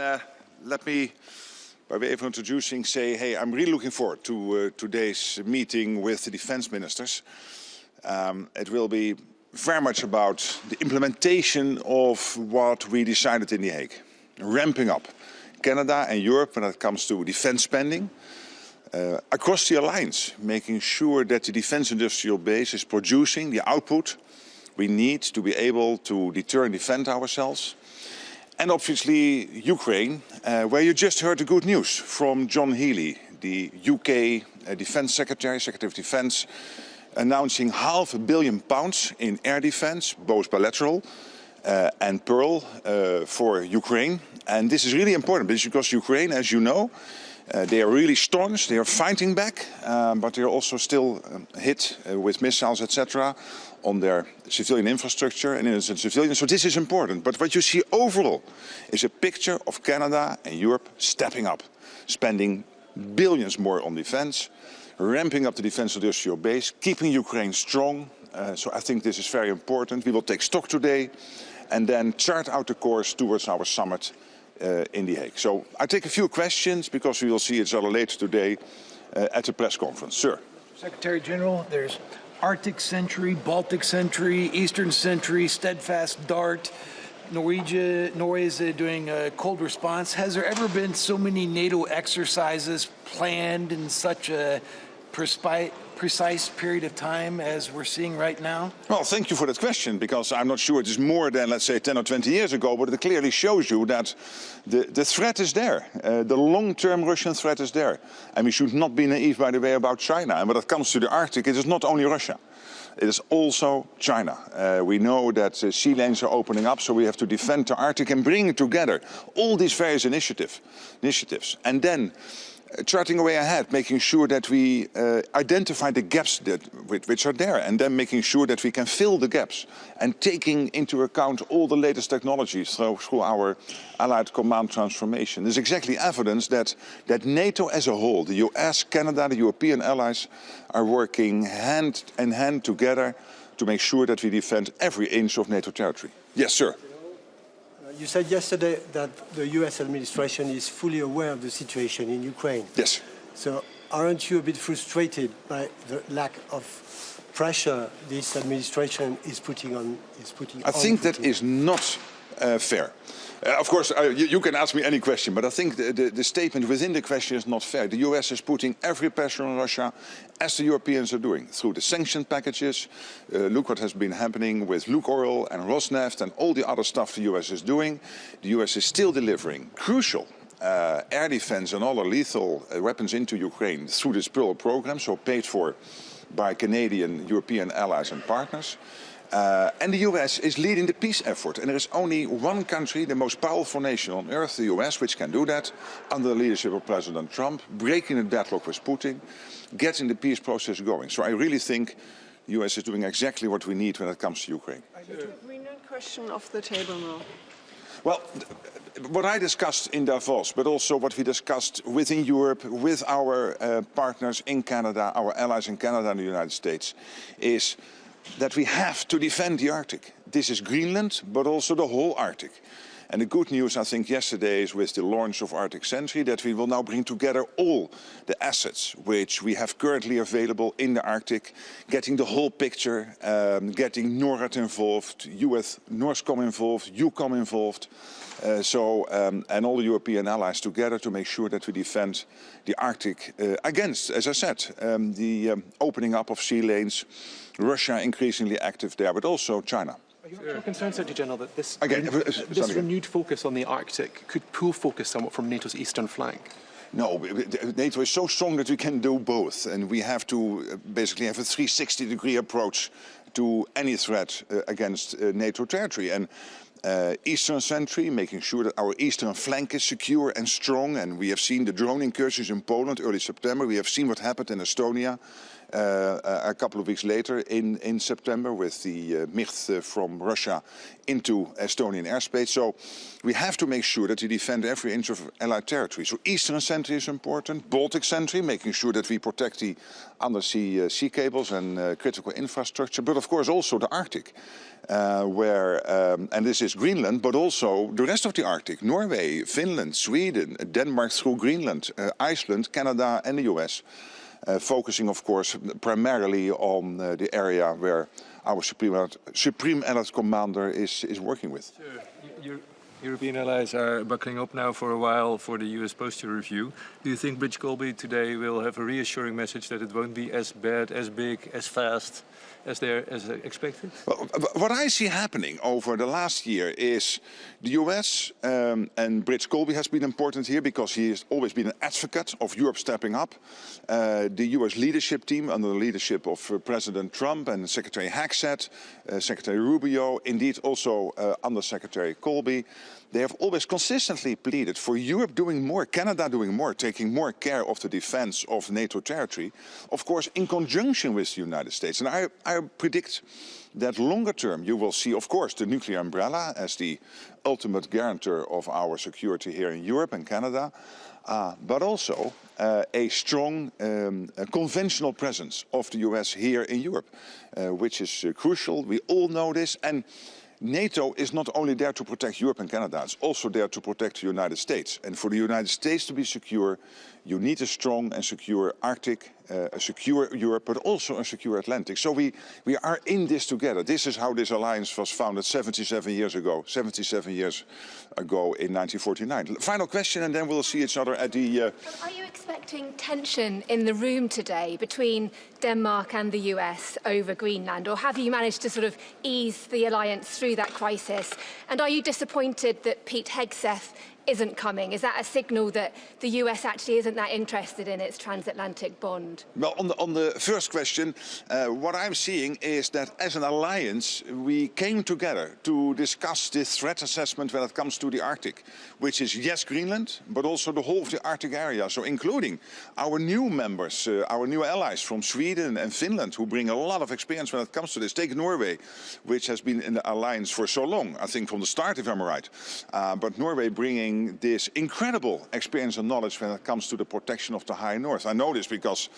let me, by way of introducing, say, hey, I'm really looking forward to today's meeting with the defense ministers. It will be very much about the implementation of what we decided in The Hague, ramping up Canada and Europe when it comes to defense spending, across the alliance, making sure that the defense industrial base is producing the output we need to be able to deter and defend ourselves. And obviously Ukraine, where you just heard the good news from John Healey, the UK Defence Secretary, Secretary of Defence, announcing £500 million in air defence, both bilateral and Pearl, for Ukraine. And this is really important because Ukraine, as you know, they are really staunch, they are fighting back, but they are also still hit with missiles, etc., on their civilian infrastructure and innocent civilians. So this is important. But what you see overall is a picture of Canada and Europe stepping up, spending billions more on defense, ramping up the defense industrial base, keeping Ukraine strong. So I think this is very important. We will take stock today and then chart out the course towards our summit in The Hague. So I take a few questions because we will see each other later today at the press conference. Sir. Secretary General, there's Arctic Sentry, Baltic Sentry, Eastern Sentry, Steadfast Dart. Norway is doing a cold response. Has there ever been so many NATO exercises planned in such a precise period of time as we're seeing right now? Well, thank you for that question, because I'm not sure it is more than, let's say, 10 or 20 years ago, but it clearly shows you that the threat is there. The long-term Russian threat is there. And we should not be naive, by the way, about China. And when it comes to the Arctic, it is not only Russia. It is also China. We know that sea lanes are opening up, so we have to defend the Arctic and bring together all these various initiatives. And then charting a way ahead, making sure that we identify the gaps which are there, and then making sure that we can fill the gaps, and taking into account all the latest technologies through our Allied Command transformation. There's exactly evidence that NATO as a whole, the US, Canada, the European allies, are working hand in hand together to make sure that we defend every inch of NATO territory. Yes, sir. You said yesterday that the US administration is fully aware of the situation in Ukraine. Yes. So aren't you a bit frustrated by the lack of pressure this administration is putting on? I think that is not fair. Of course, you can ask me any question, but I think the statement within the question is not fair. The US is putting every pressure on Russia, as the Europeans are doing, through the sanction packages. Look what has been happening with Lukoil and Rosneft and all the other stuff the US is doing. The US is still delivering crucial air defense and other lethal weapons into Ukraine through this Pearl program, so paid for by Canadian, European allies and partners. And the US is leading the peace effort. And there is only one country, the most powerful nation on earth, the US, which can do that under the leadership of President Trump, breaking the deadlock with Putin, getting the peace process going. So I really think the US is doing exactly what we need when it comes to Ukraine. Greenland question off the table now. Well, what I discussed in Davos, but also what we discussed within Europe, with our partners in Canada, our allies in Canada and the United States, is that we have to defend the Arctic. This is Greenland, but also the whole Arctic. And the good news, I think, yesterday is with the launch of Arctic Sentry, that we will now bring together all the assets which we have currently available in the Arctic, getting the whole picture, getting NORAD involved, US NORSCOM involved, EUCOM involved, and all the European allies together to make sure that we defend the Arctic against, as I said, the opening up of sea lanes, Russia increasingly active there, but also China. Are you actually concerned, Secretary General, that this renewed focus on the Arctic could pull focus somewhat from NATO's eastern flank? No, NATO is so strong that we can do both, and we have to basically have a 360-degree approach to any threat against NATO territory. And Eastern Sentry, making sure that our eastern flank is secure and strong, and we have seen the drone incursions in Poland early September. We have seen what happened in Estonia a couple of weeks later in September with the MIRT from Russia into Estonian airspace. So we have to make sure that we defend every inch of Allied territory. So Eastern Sentry is important, Baltic Sentry, making sure that we protect the undersea sea cables and critical infrastructure, but of course also the Arctic. And this is Greenland, but also the rest of the Arctic, Norway, Finland, Sweden, Denmark through Greenland, Iceland, Canada and the US, focusing of course primarily on the area where our Supreme Allied Commander is working with. Sure. European allies are buckling up now for a while for the US posture review. Do you think Elbridge Colby today will have a reassuring message that it won't be as bad, as big, as fast as expected? Well, what I see happening over the last year is the US and Elbridge Colby has been important here because he has always been an advocate of Europe stepping up. The US leadership team under the leadership of President Trump and Secretary Hagsett, Secretary Rubio, indeed also Under Secretary Colby, they have always consistently pleaded for Europe doing more, Canada doing more, taking more care of the defense of NATO territory, of course in conjunction with the United States. And I predict that longer term you will see, of course, the nuclear umbrella as the ultimate guarantor of our security here in Europe and Canada, but also a strong conventional presence of the US here in Europe, which is crucial. We all know this. And NATO is not only there to protect Europe and Canada, it's also there to protect the United States. And for the United States to be secure, you need a strong and secure Arctic, a secure Europe, but also a secure Atlantic. So we are in this together. This is how this alliance was founded 77 years ago in 1949. Final question, and then we'll see each other at the... Are you expecting tension in the room today between Denmark and the US over Greenland, or have you managed to sort of ease the alliance through that crisis? And are you disappointed that Pete Hegseth isn't coming? Is that a signal that the US actually isn't that interested in its transatlantic bond? Well, on the first question, what I'm seeing is that as an alliance, we came together to discuss this threat assessment when it comes to the Arctic, which is, yes, Greenland, but also the whole of the Arctic area. So including our new members, our new allies from Sweden and Finland, who bring a lot of experience when it comes to this. Take Norway, which has been in the alliance for so long, I think from the start, if I'm right. But Norway bringing this incredible experience and knowledge when it comes to the protection of the high north. I know this because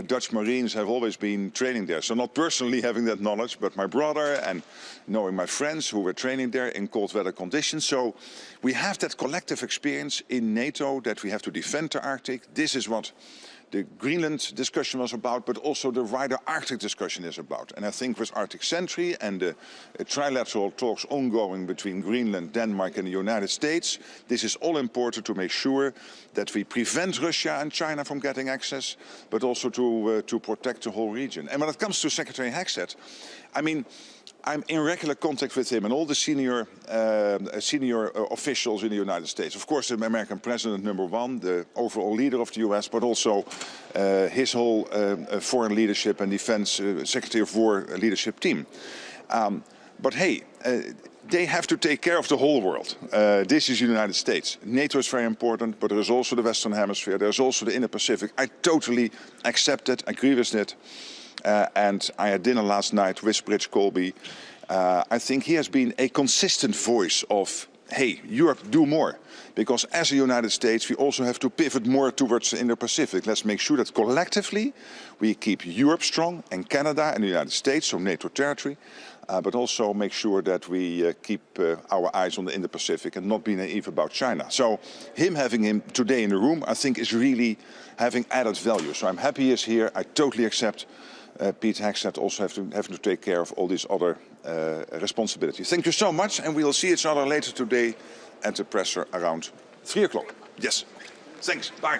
Dutch Marines have always been training there. So not personally having that knowledge, but my brother and knowing my friends who were training there in cold weather conditions. So we have that collective experience in NATO that we have to defend the Arctic. This is what the Greenland discussion was about, but also the wider Arctic discussion is about. And I think with Arctic Sentry and the trilateral talks ongoing between Greenland, Denmark and the United States, this is all important to make sure that we prevent Russia and China from getting access, but also to protect the whole region. And when it comes to Secretary Hagsett, I mean, I'm in regular contact with him and all the senior officials in the United States. Of course, the American president, #1, the overall leader of the US, but also his whole foreign leadership and defense Secretary of War leadership team. But hey, they have to take care of the whole world. This is the United States. NATO is very important, but there is also the Western Hemisphere. There is also the Indo-Pacific. I totally accept it, agree with it. And I had dinner last night with Elbridge Colby. I think he has been a consistent voice of, hey, Europe, do more. Because as a United States, we also have to pivot more towards the Indo-Pacific. Let's make sure that collectively we keep Europe strong and Canada and the United States, so NATO territory. But also make sure that we keep our eyes on the Indo-Pacific and not be naive about China. So having him today in the room, I think is really having added value. So I'm happy he is here. I totally accept Pete Hegseth also having to take care of all these other responsibilities. Thank you so much, and we will see each other later today at the presser around 3 o'clock. Yes. Thanks. Bye.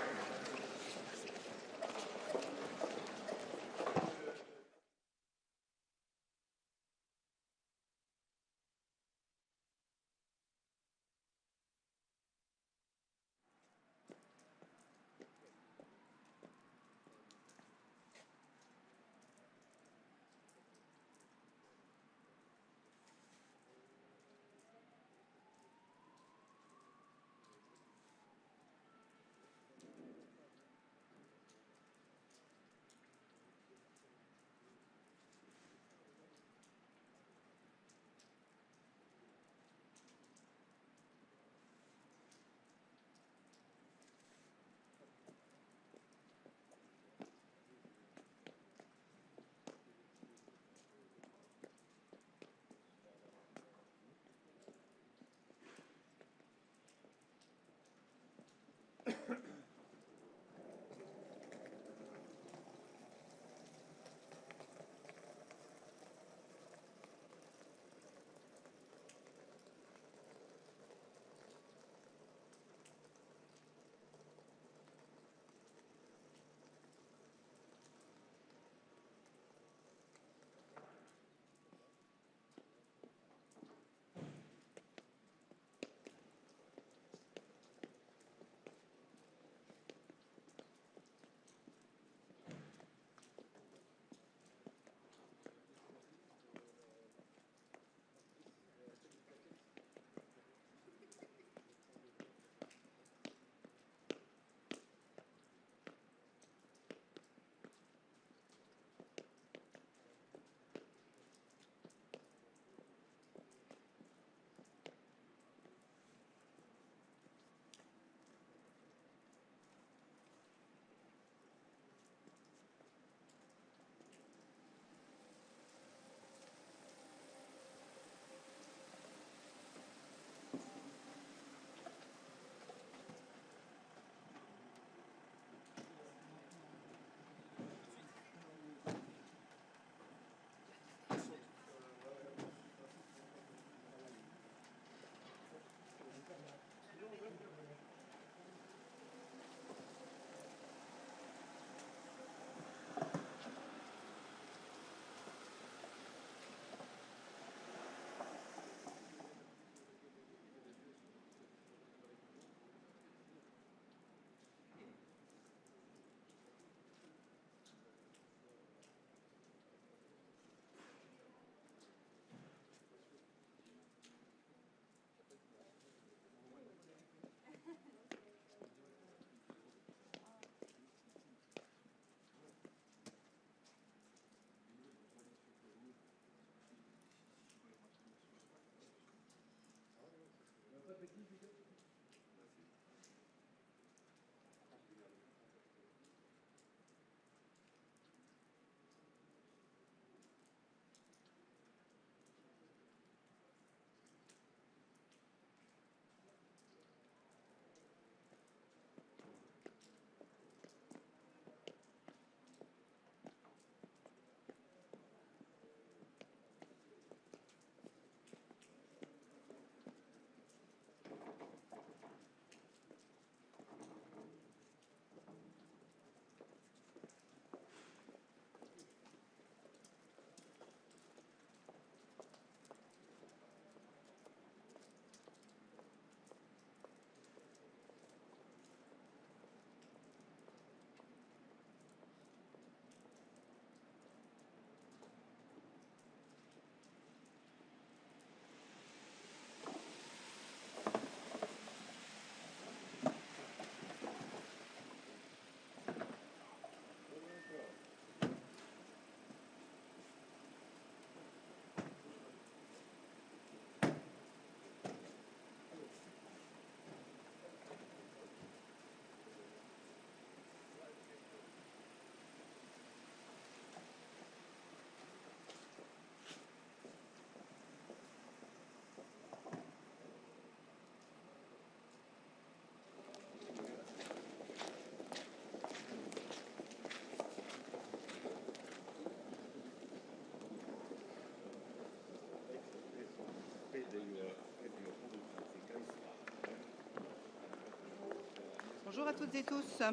Bonjour à toutes et tous.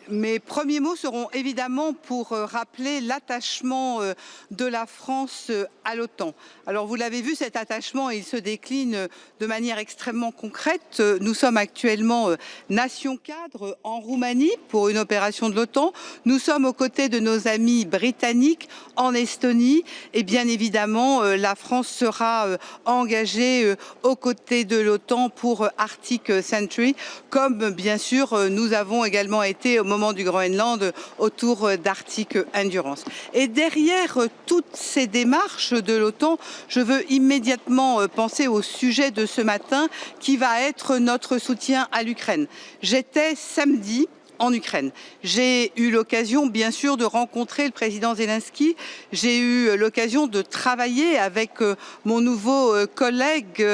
Mes premiers mots seront évidemment pour rappeler l'attachement de la France à l'OTAN. Alors vous l'avez vu, cet attachement, il se décline de manière extrêmement concrète. Nous sommes actuellement nation cadre en Roumanie pour une opération de l'OTAN. Nous sommes aux côtés de nos amis britanniques en Estonie et bien évidemment la France sera engagée aux côtés de l'OTAN pour Arctic Sentry, comme bien sûr nous avons également été au moment du Groenland autour d'Arctic Endurance. Et derrière toutes ces démarches de l'OTAN, je veux immédiatement penser au sujet de ce matin qui va être notre soutien à l'Ukraine. J'étais samedi en Ukraine. J'ai eu l'occasion, bien sûr, de rencontrer le président Zelensky. J'ai eu l'occasion de travailler avec mon nouveau collègue,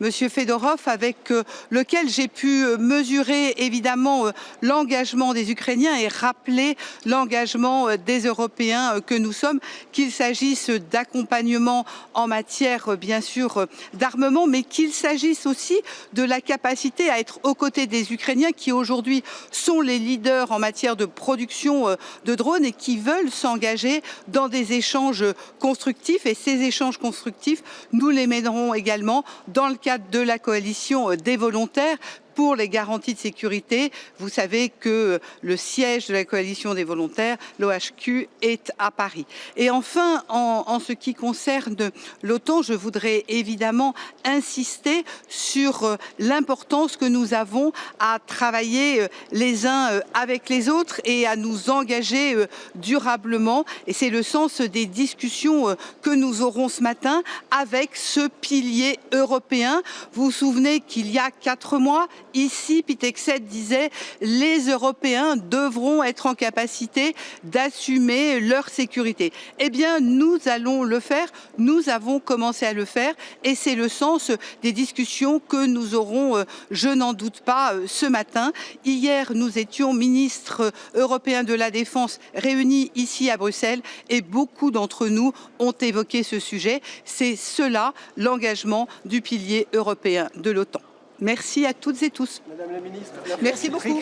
Monsieur Fedorov, avec lequel j'ai pu mesurer évidemment l'engagement des Ukrainiens et rappeler l'engagement des Européens que nous sommes, qu'il s'agisse d'accompagnement en matière, bien sûr, d'armement, mais qu'il s'agisse aussi de la capacité à être aux côtés des Ukrainiens qui aujourd'hui sont les leaders en matière de production de drones et qui veulent s'engager dans des échanges constructifs. Et ces échanges constructifs, nous les mènerons également dans le cadre de la coalition des volontaires pour les garanties de sécurité. Vous savez que le siège de la coalition des volontaires, l'OHQ, est à Paris. Et enfin, en ce qui concerne l'OTAN, je voudrais évidemment insister sur l'importance que nous avons à travailler les uns avec les autres et à nous engager durablement. Et c'est le sens des discussions que nous aurons ce matin avec ce pilier européen. Vous vous souvenez qu'il y a 4 mois, ici, Pitexet disait « les Européens devront être en capacité d'assumer leur sécurité ». Eh bien, nous allons le faire, nous avons commencé à le faire et c'est le sens des discussions que nous aurons, je n'en doute pas, ce matin. Hier, nous étions ministres européens de la Défense réunis ici à Bruxelles et beaucoup d'entre nous ont évoqué ce sujet. C'est cela, l'engagement du pilier européen de l'OTAN. Merci à toutes et tous. Madame la ministre, merci beaucoup.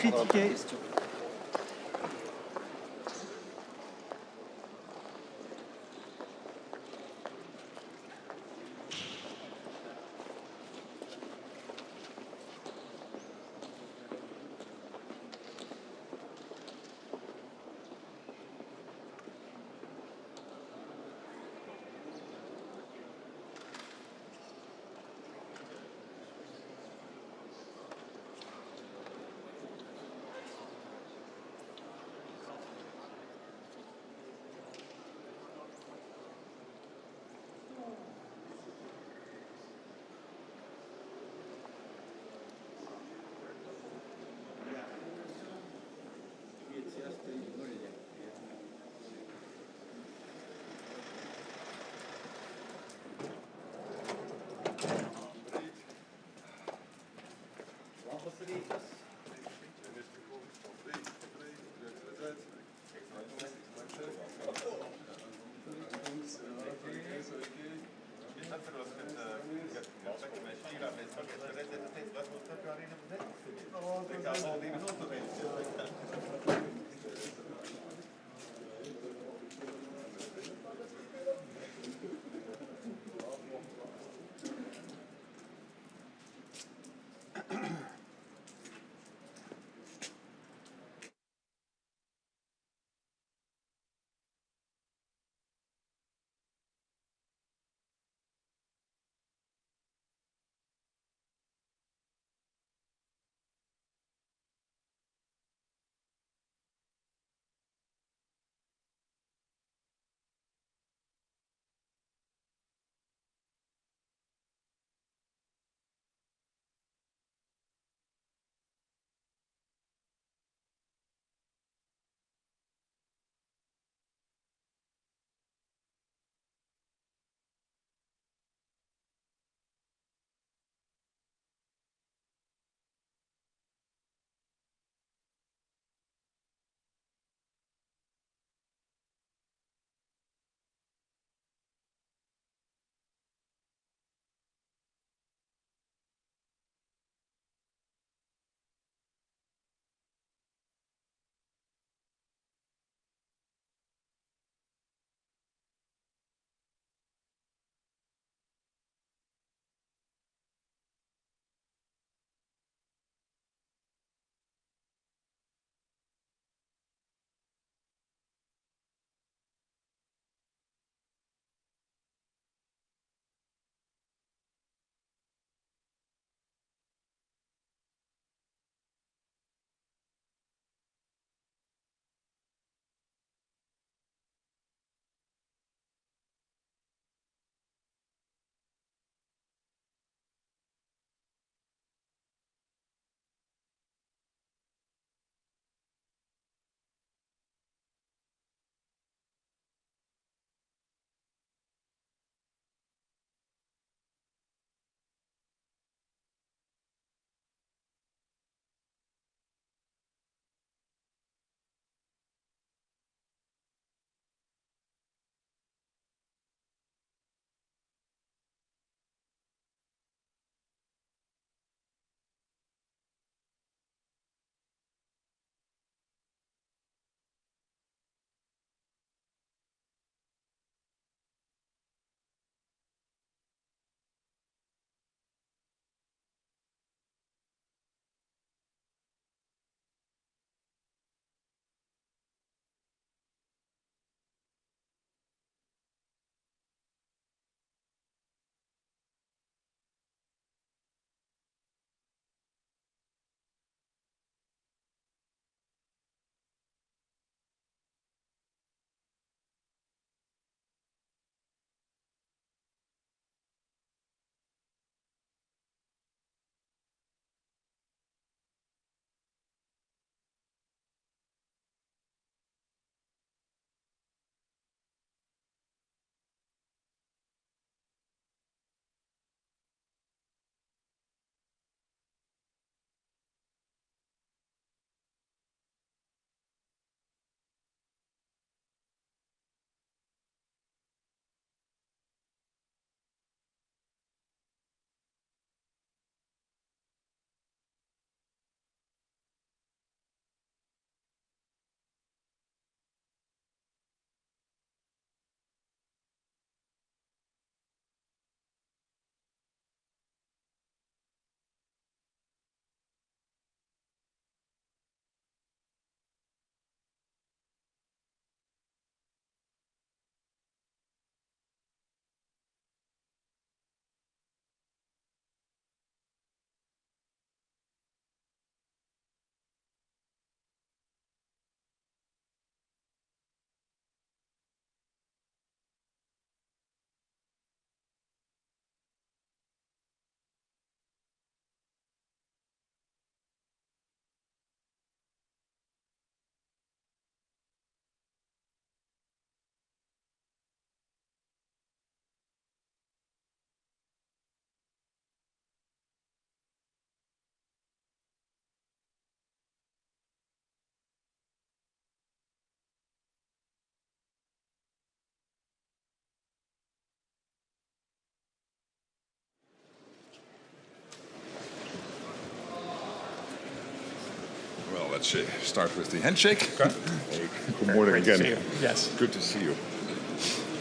let's start with the handshake. Okay. Hey, good morning again. Good to see you. Yes. Good to see you.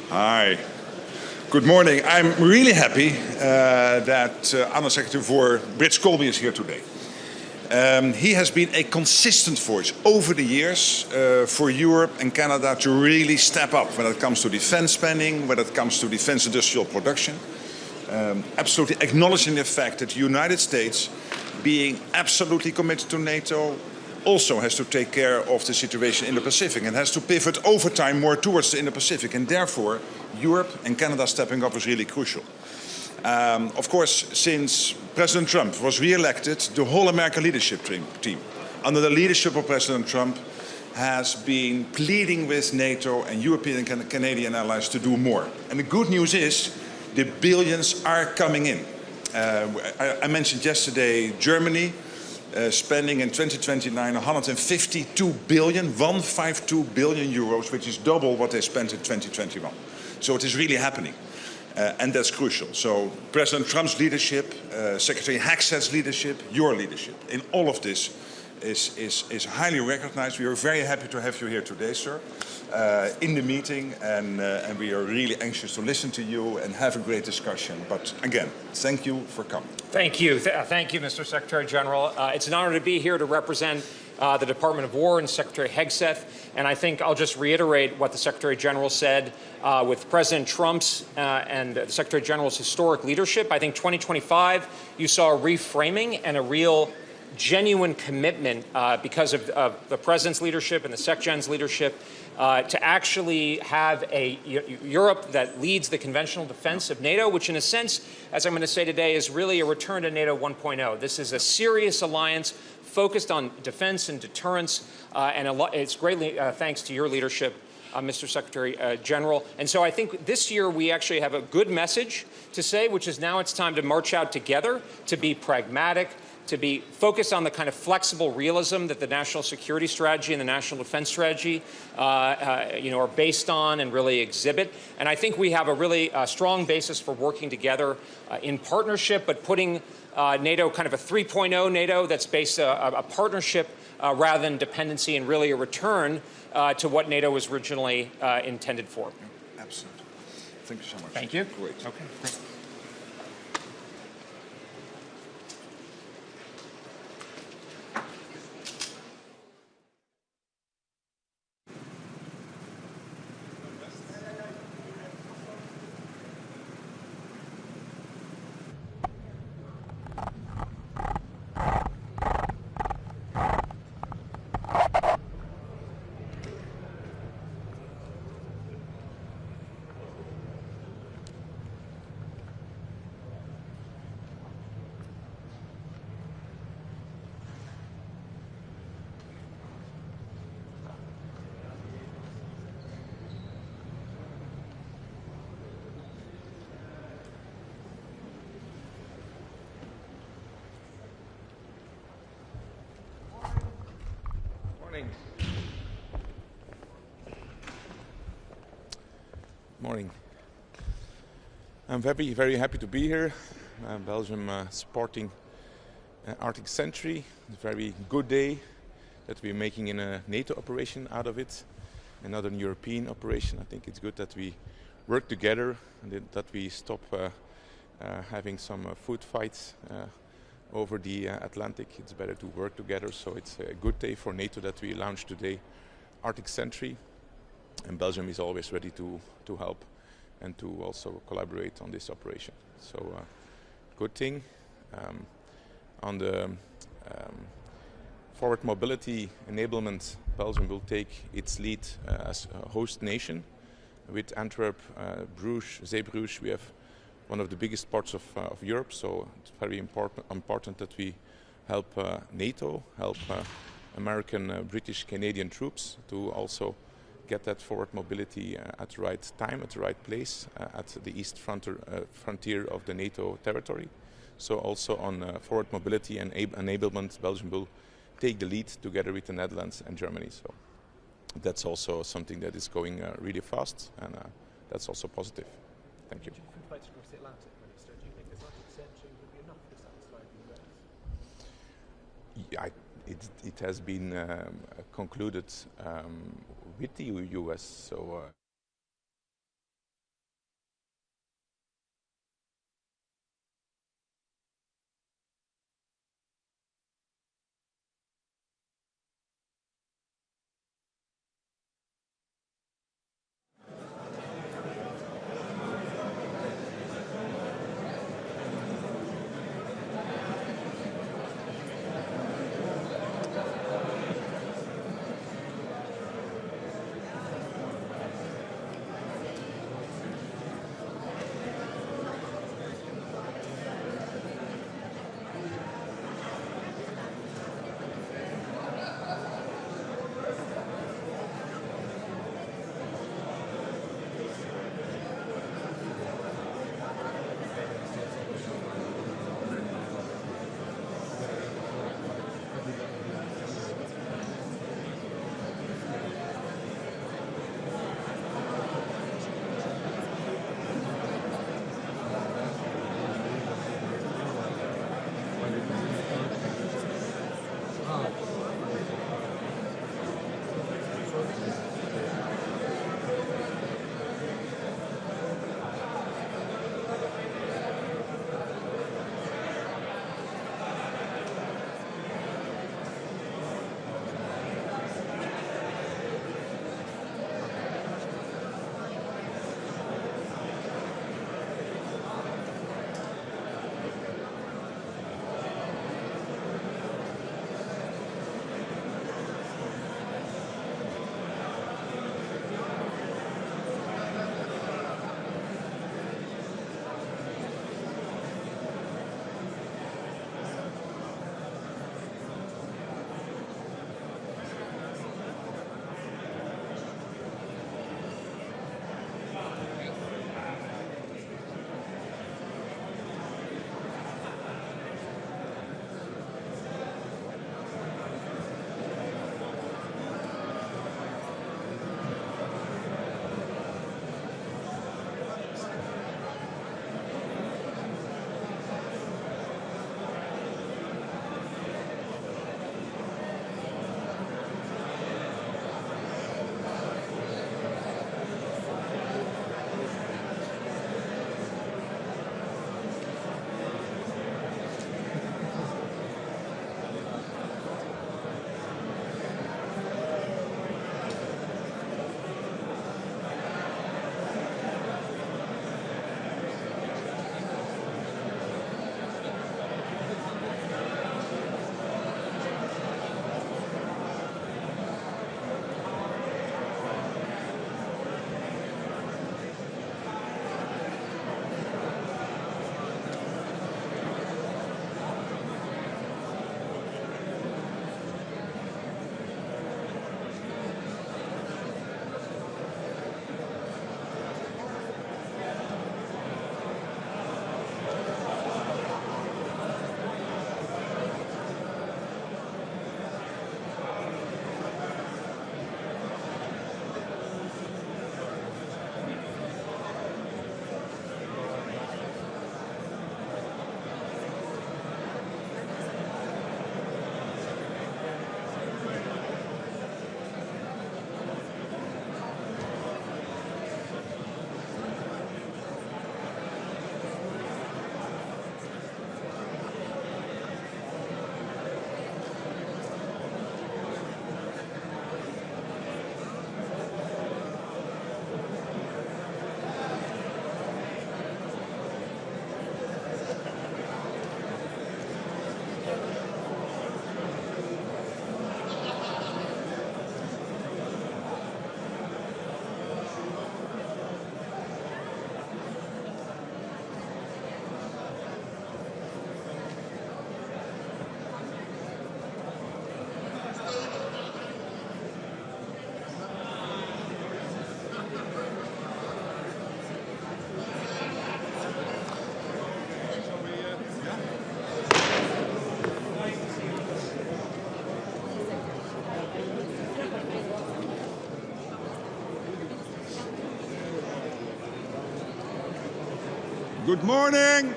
Hi. Good morning. I'm really happy that Under Secretary for Elbridge Colby is here today. He has been a consistent voice over the years for Europe and Canada to really step up when it comes to defense spending, when it comes to defense industrial production. Absolutely acknowledging the fact that the United States, being absolutely committed to NATO, also has to take care of the situation in the Pacific and has to pivot over time more towards the Indo-Pacific. And therefore, Europe and Canada stepping up is really crucial. Of course, since President Trump was re-elected, the whole American leadership team, under the leadership of President Trump, has been pleading with NATO and European and Canadian allies to do more. And the good news is, the billions are coming in. I mentioned yesterday Germany spending in 2029 152 billion, 152 billion euros, which is double what they spent in 2021. So it is really happening. And that's crucial. So President Trump's leadership, Secretary Hegseth's leadership, your leadership in all of this is highly recognized. We are very happy to have you here today, sir, in the meeting, and we are really anxious to listen to you and have a great discussion. But again, thank you for coming. Thank you. Thank you, Mr. Secretary General. It's an honor to be here to represent the Department of War and Secretary Hegseth. And I think I'll just reiterate what the Secretary General said with President Trump's and the Secretary General's historic leadership. I think 2025, you saw a reframing and a real genuine commitment because of the President's leadership and the SecGen's leadership to actually have a Europe that leads the conventional defense of NATO, which in a sense, as I'm going to say today, is really a return to NATO 1.0. This is a serious alliance focused on defense and deterrence, and it's greatly thanks to your leadership, Mr. Secretary General. And so I think this year we actually have a good message to say, which is now it's time to march out together, to be pragmatic, to be focused on the kind of flexible realism that the national security strategy and the national defense strategy are based on and really exhibit. And I think we have a really strong basis for working together in partnership, but putting NATO kind of a 3.0 NATO that's based a partnership rather than dependency, and really a return to what NATO was originally intended for. Absolutely. Thank you so much. Thank you. Great. Okay. Thanks. Morning. I'm very happy to be here. Belgium supporting Arctic Sentry. It's a very good day that we're making in a NATO operation out of it, another European operation. I think it's good that we work together and that we stop having some food fights over the Atlantic. It's better to work together, so it's a good day for NATO that we launched today Arctic Sentry, and Belgium is always ready to help and to also collaborate on this operation. So good thing. On the forward mobility enablement, Belgium will take its lead as a host nation. With Antwerp, Bruges, Zeebrugge, we have one of the biggest ports of Europe, so it's very important that we help NATO, help American, British, Canadian troops to also get that forward mobility at the right time, at the right place, at the east frontier of the NATO territory. So also on forward mobility and enablement, Belgium will take the lead together with the Netherlands and Germany. So that's also something that is going really fast, and that's also positive. Thank you. Different fights across the Atlantic, Minister. Do you think this Arctic Sentry would be enough to satisfy the US? Yeah, it has been concluded with the US. So. Good morning.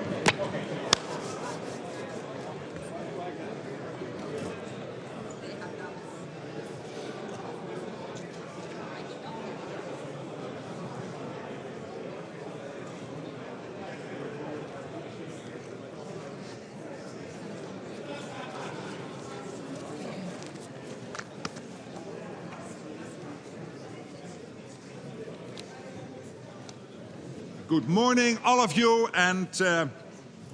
Good morning, all of you, and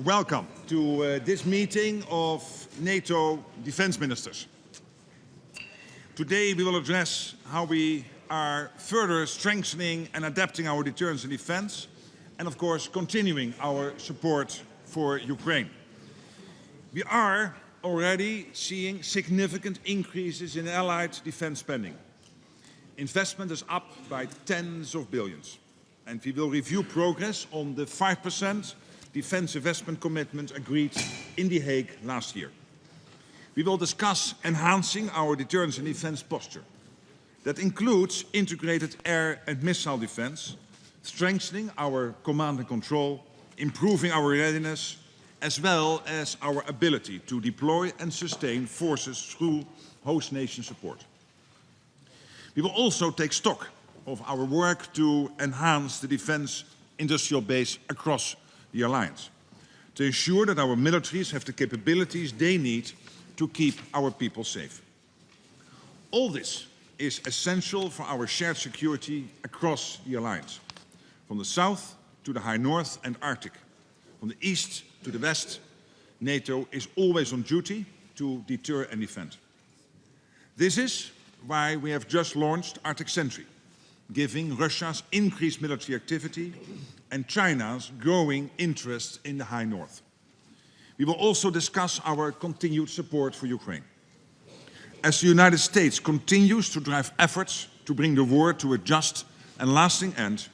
welcome to this meeting of NATO defense ministers. Today we will address how we are further strengthening and adapting our deterrence and defense, and of course continuing our support for Ukraine. We are already seeing significant increases in Allied defense spending. Investment is up by tens of billions. And we will review progress on the 5% defense investment commitment agreed in The Hague last year. We will discuss enhancing our deterrence and defense posture. That includes integrated air and missile defense, strengthening our command and control, improving our readiness, as well as our ability to deploy and sustain forces through host nation support. We will also take stock of our work to enhance the defense industrial base across the alliance, to ensure that our militaries have the capabilities they need to keep our people safe. All this is essential for our shared security across the alliance, from the south to the high north and Arctic, from the east to the west. NATO is always on duty to deter and defend. This is why we have just launched Arctic Sentry, giving Russia's increased military activity and China's growing interest in the high north. We will also discuss our continued support for Ukraine. As the United States continues to drive efforts to bring the war to a just and lasting end,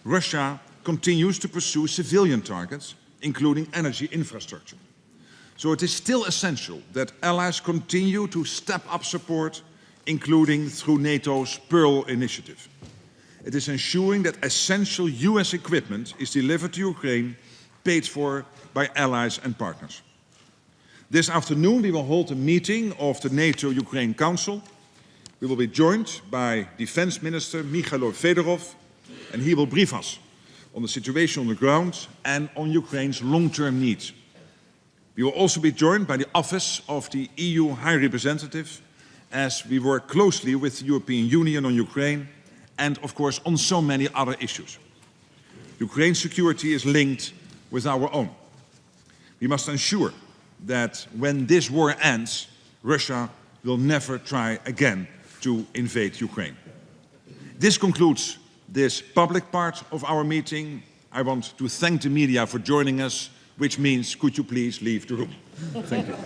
Russia continues to pursue civilian targets, including energy infrastructure. So it is still essential that allies continue to step up support, including through NATO's Pearl initiative. It is ensuring that essential US equipment is delivered to Ukraine, paid for by allies and partners. This afternoon we will hold a meeting of the NATO-Ukraine Council. We will be joined by Defense Minister Mikhailo Fedorov, and he will brief us on the situation on the ground and on Ukraine's long-term needs. We will also be joined by the Office of the EU High Representative as we work closely with the European Union on Ukraine and, of course, on so many other issues. Ukraine's security is linked with our own. We must ensure that when this war ends, Russia will never try again to invade Ukraine. This concludes this public part of our meeting. I want to thank the media for joining us, which means, could you please leave the room? Thank you.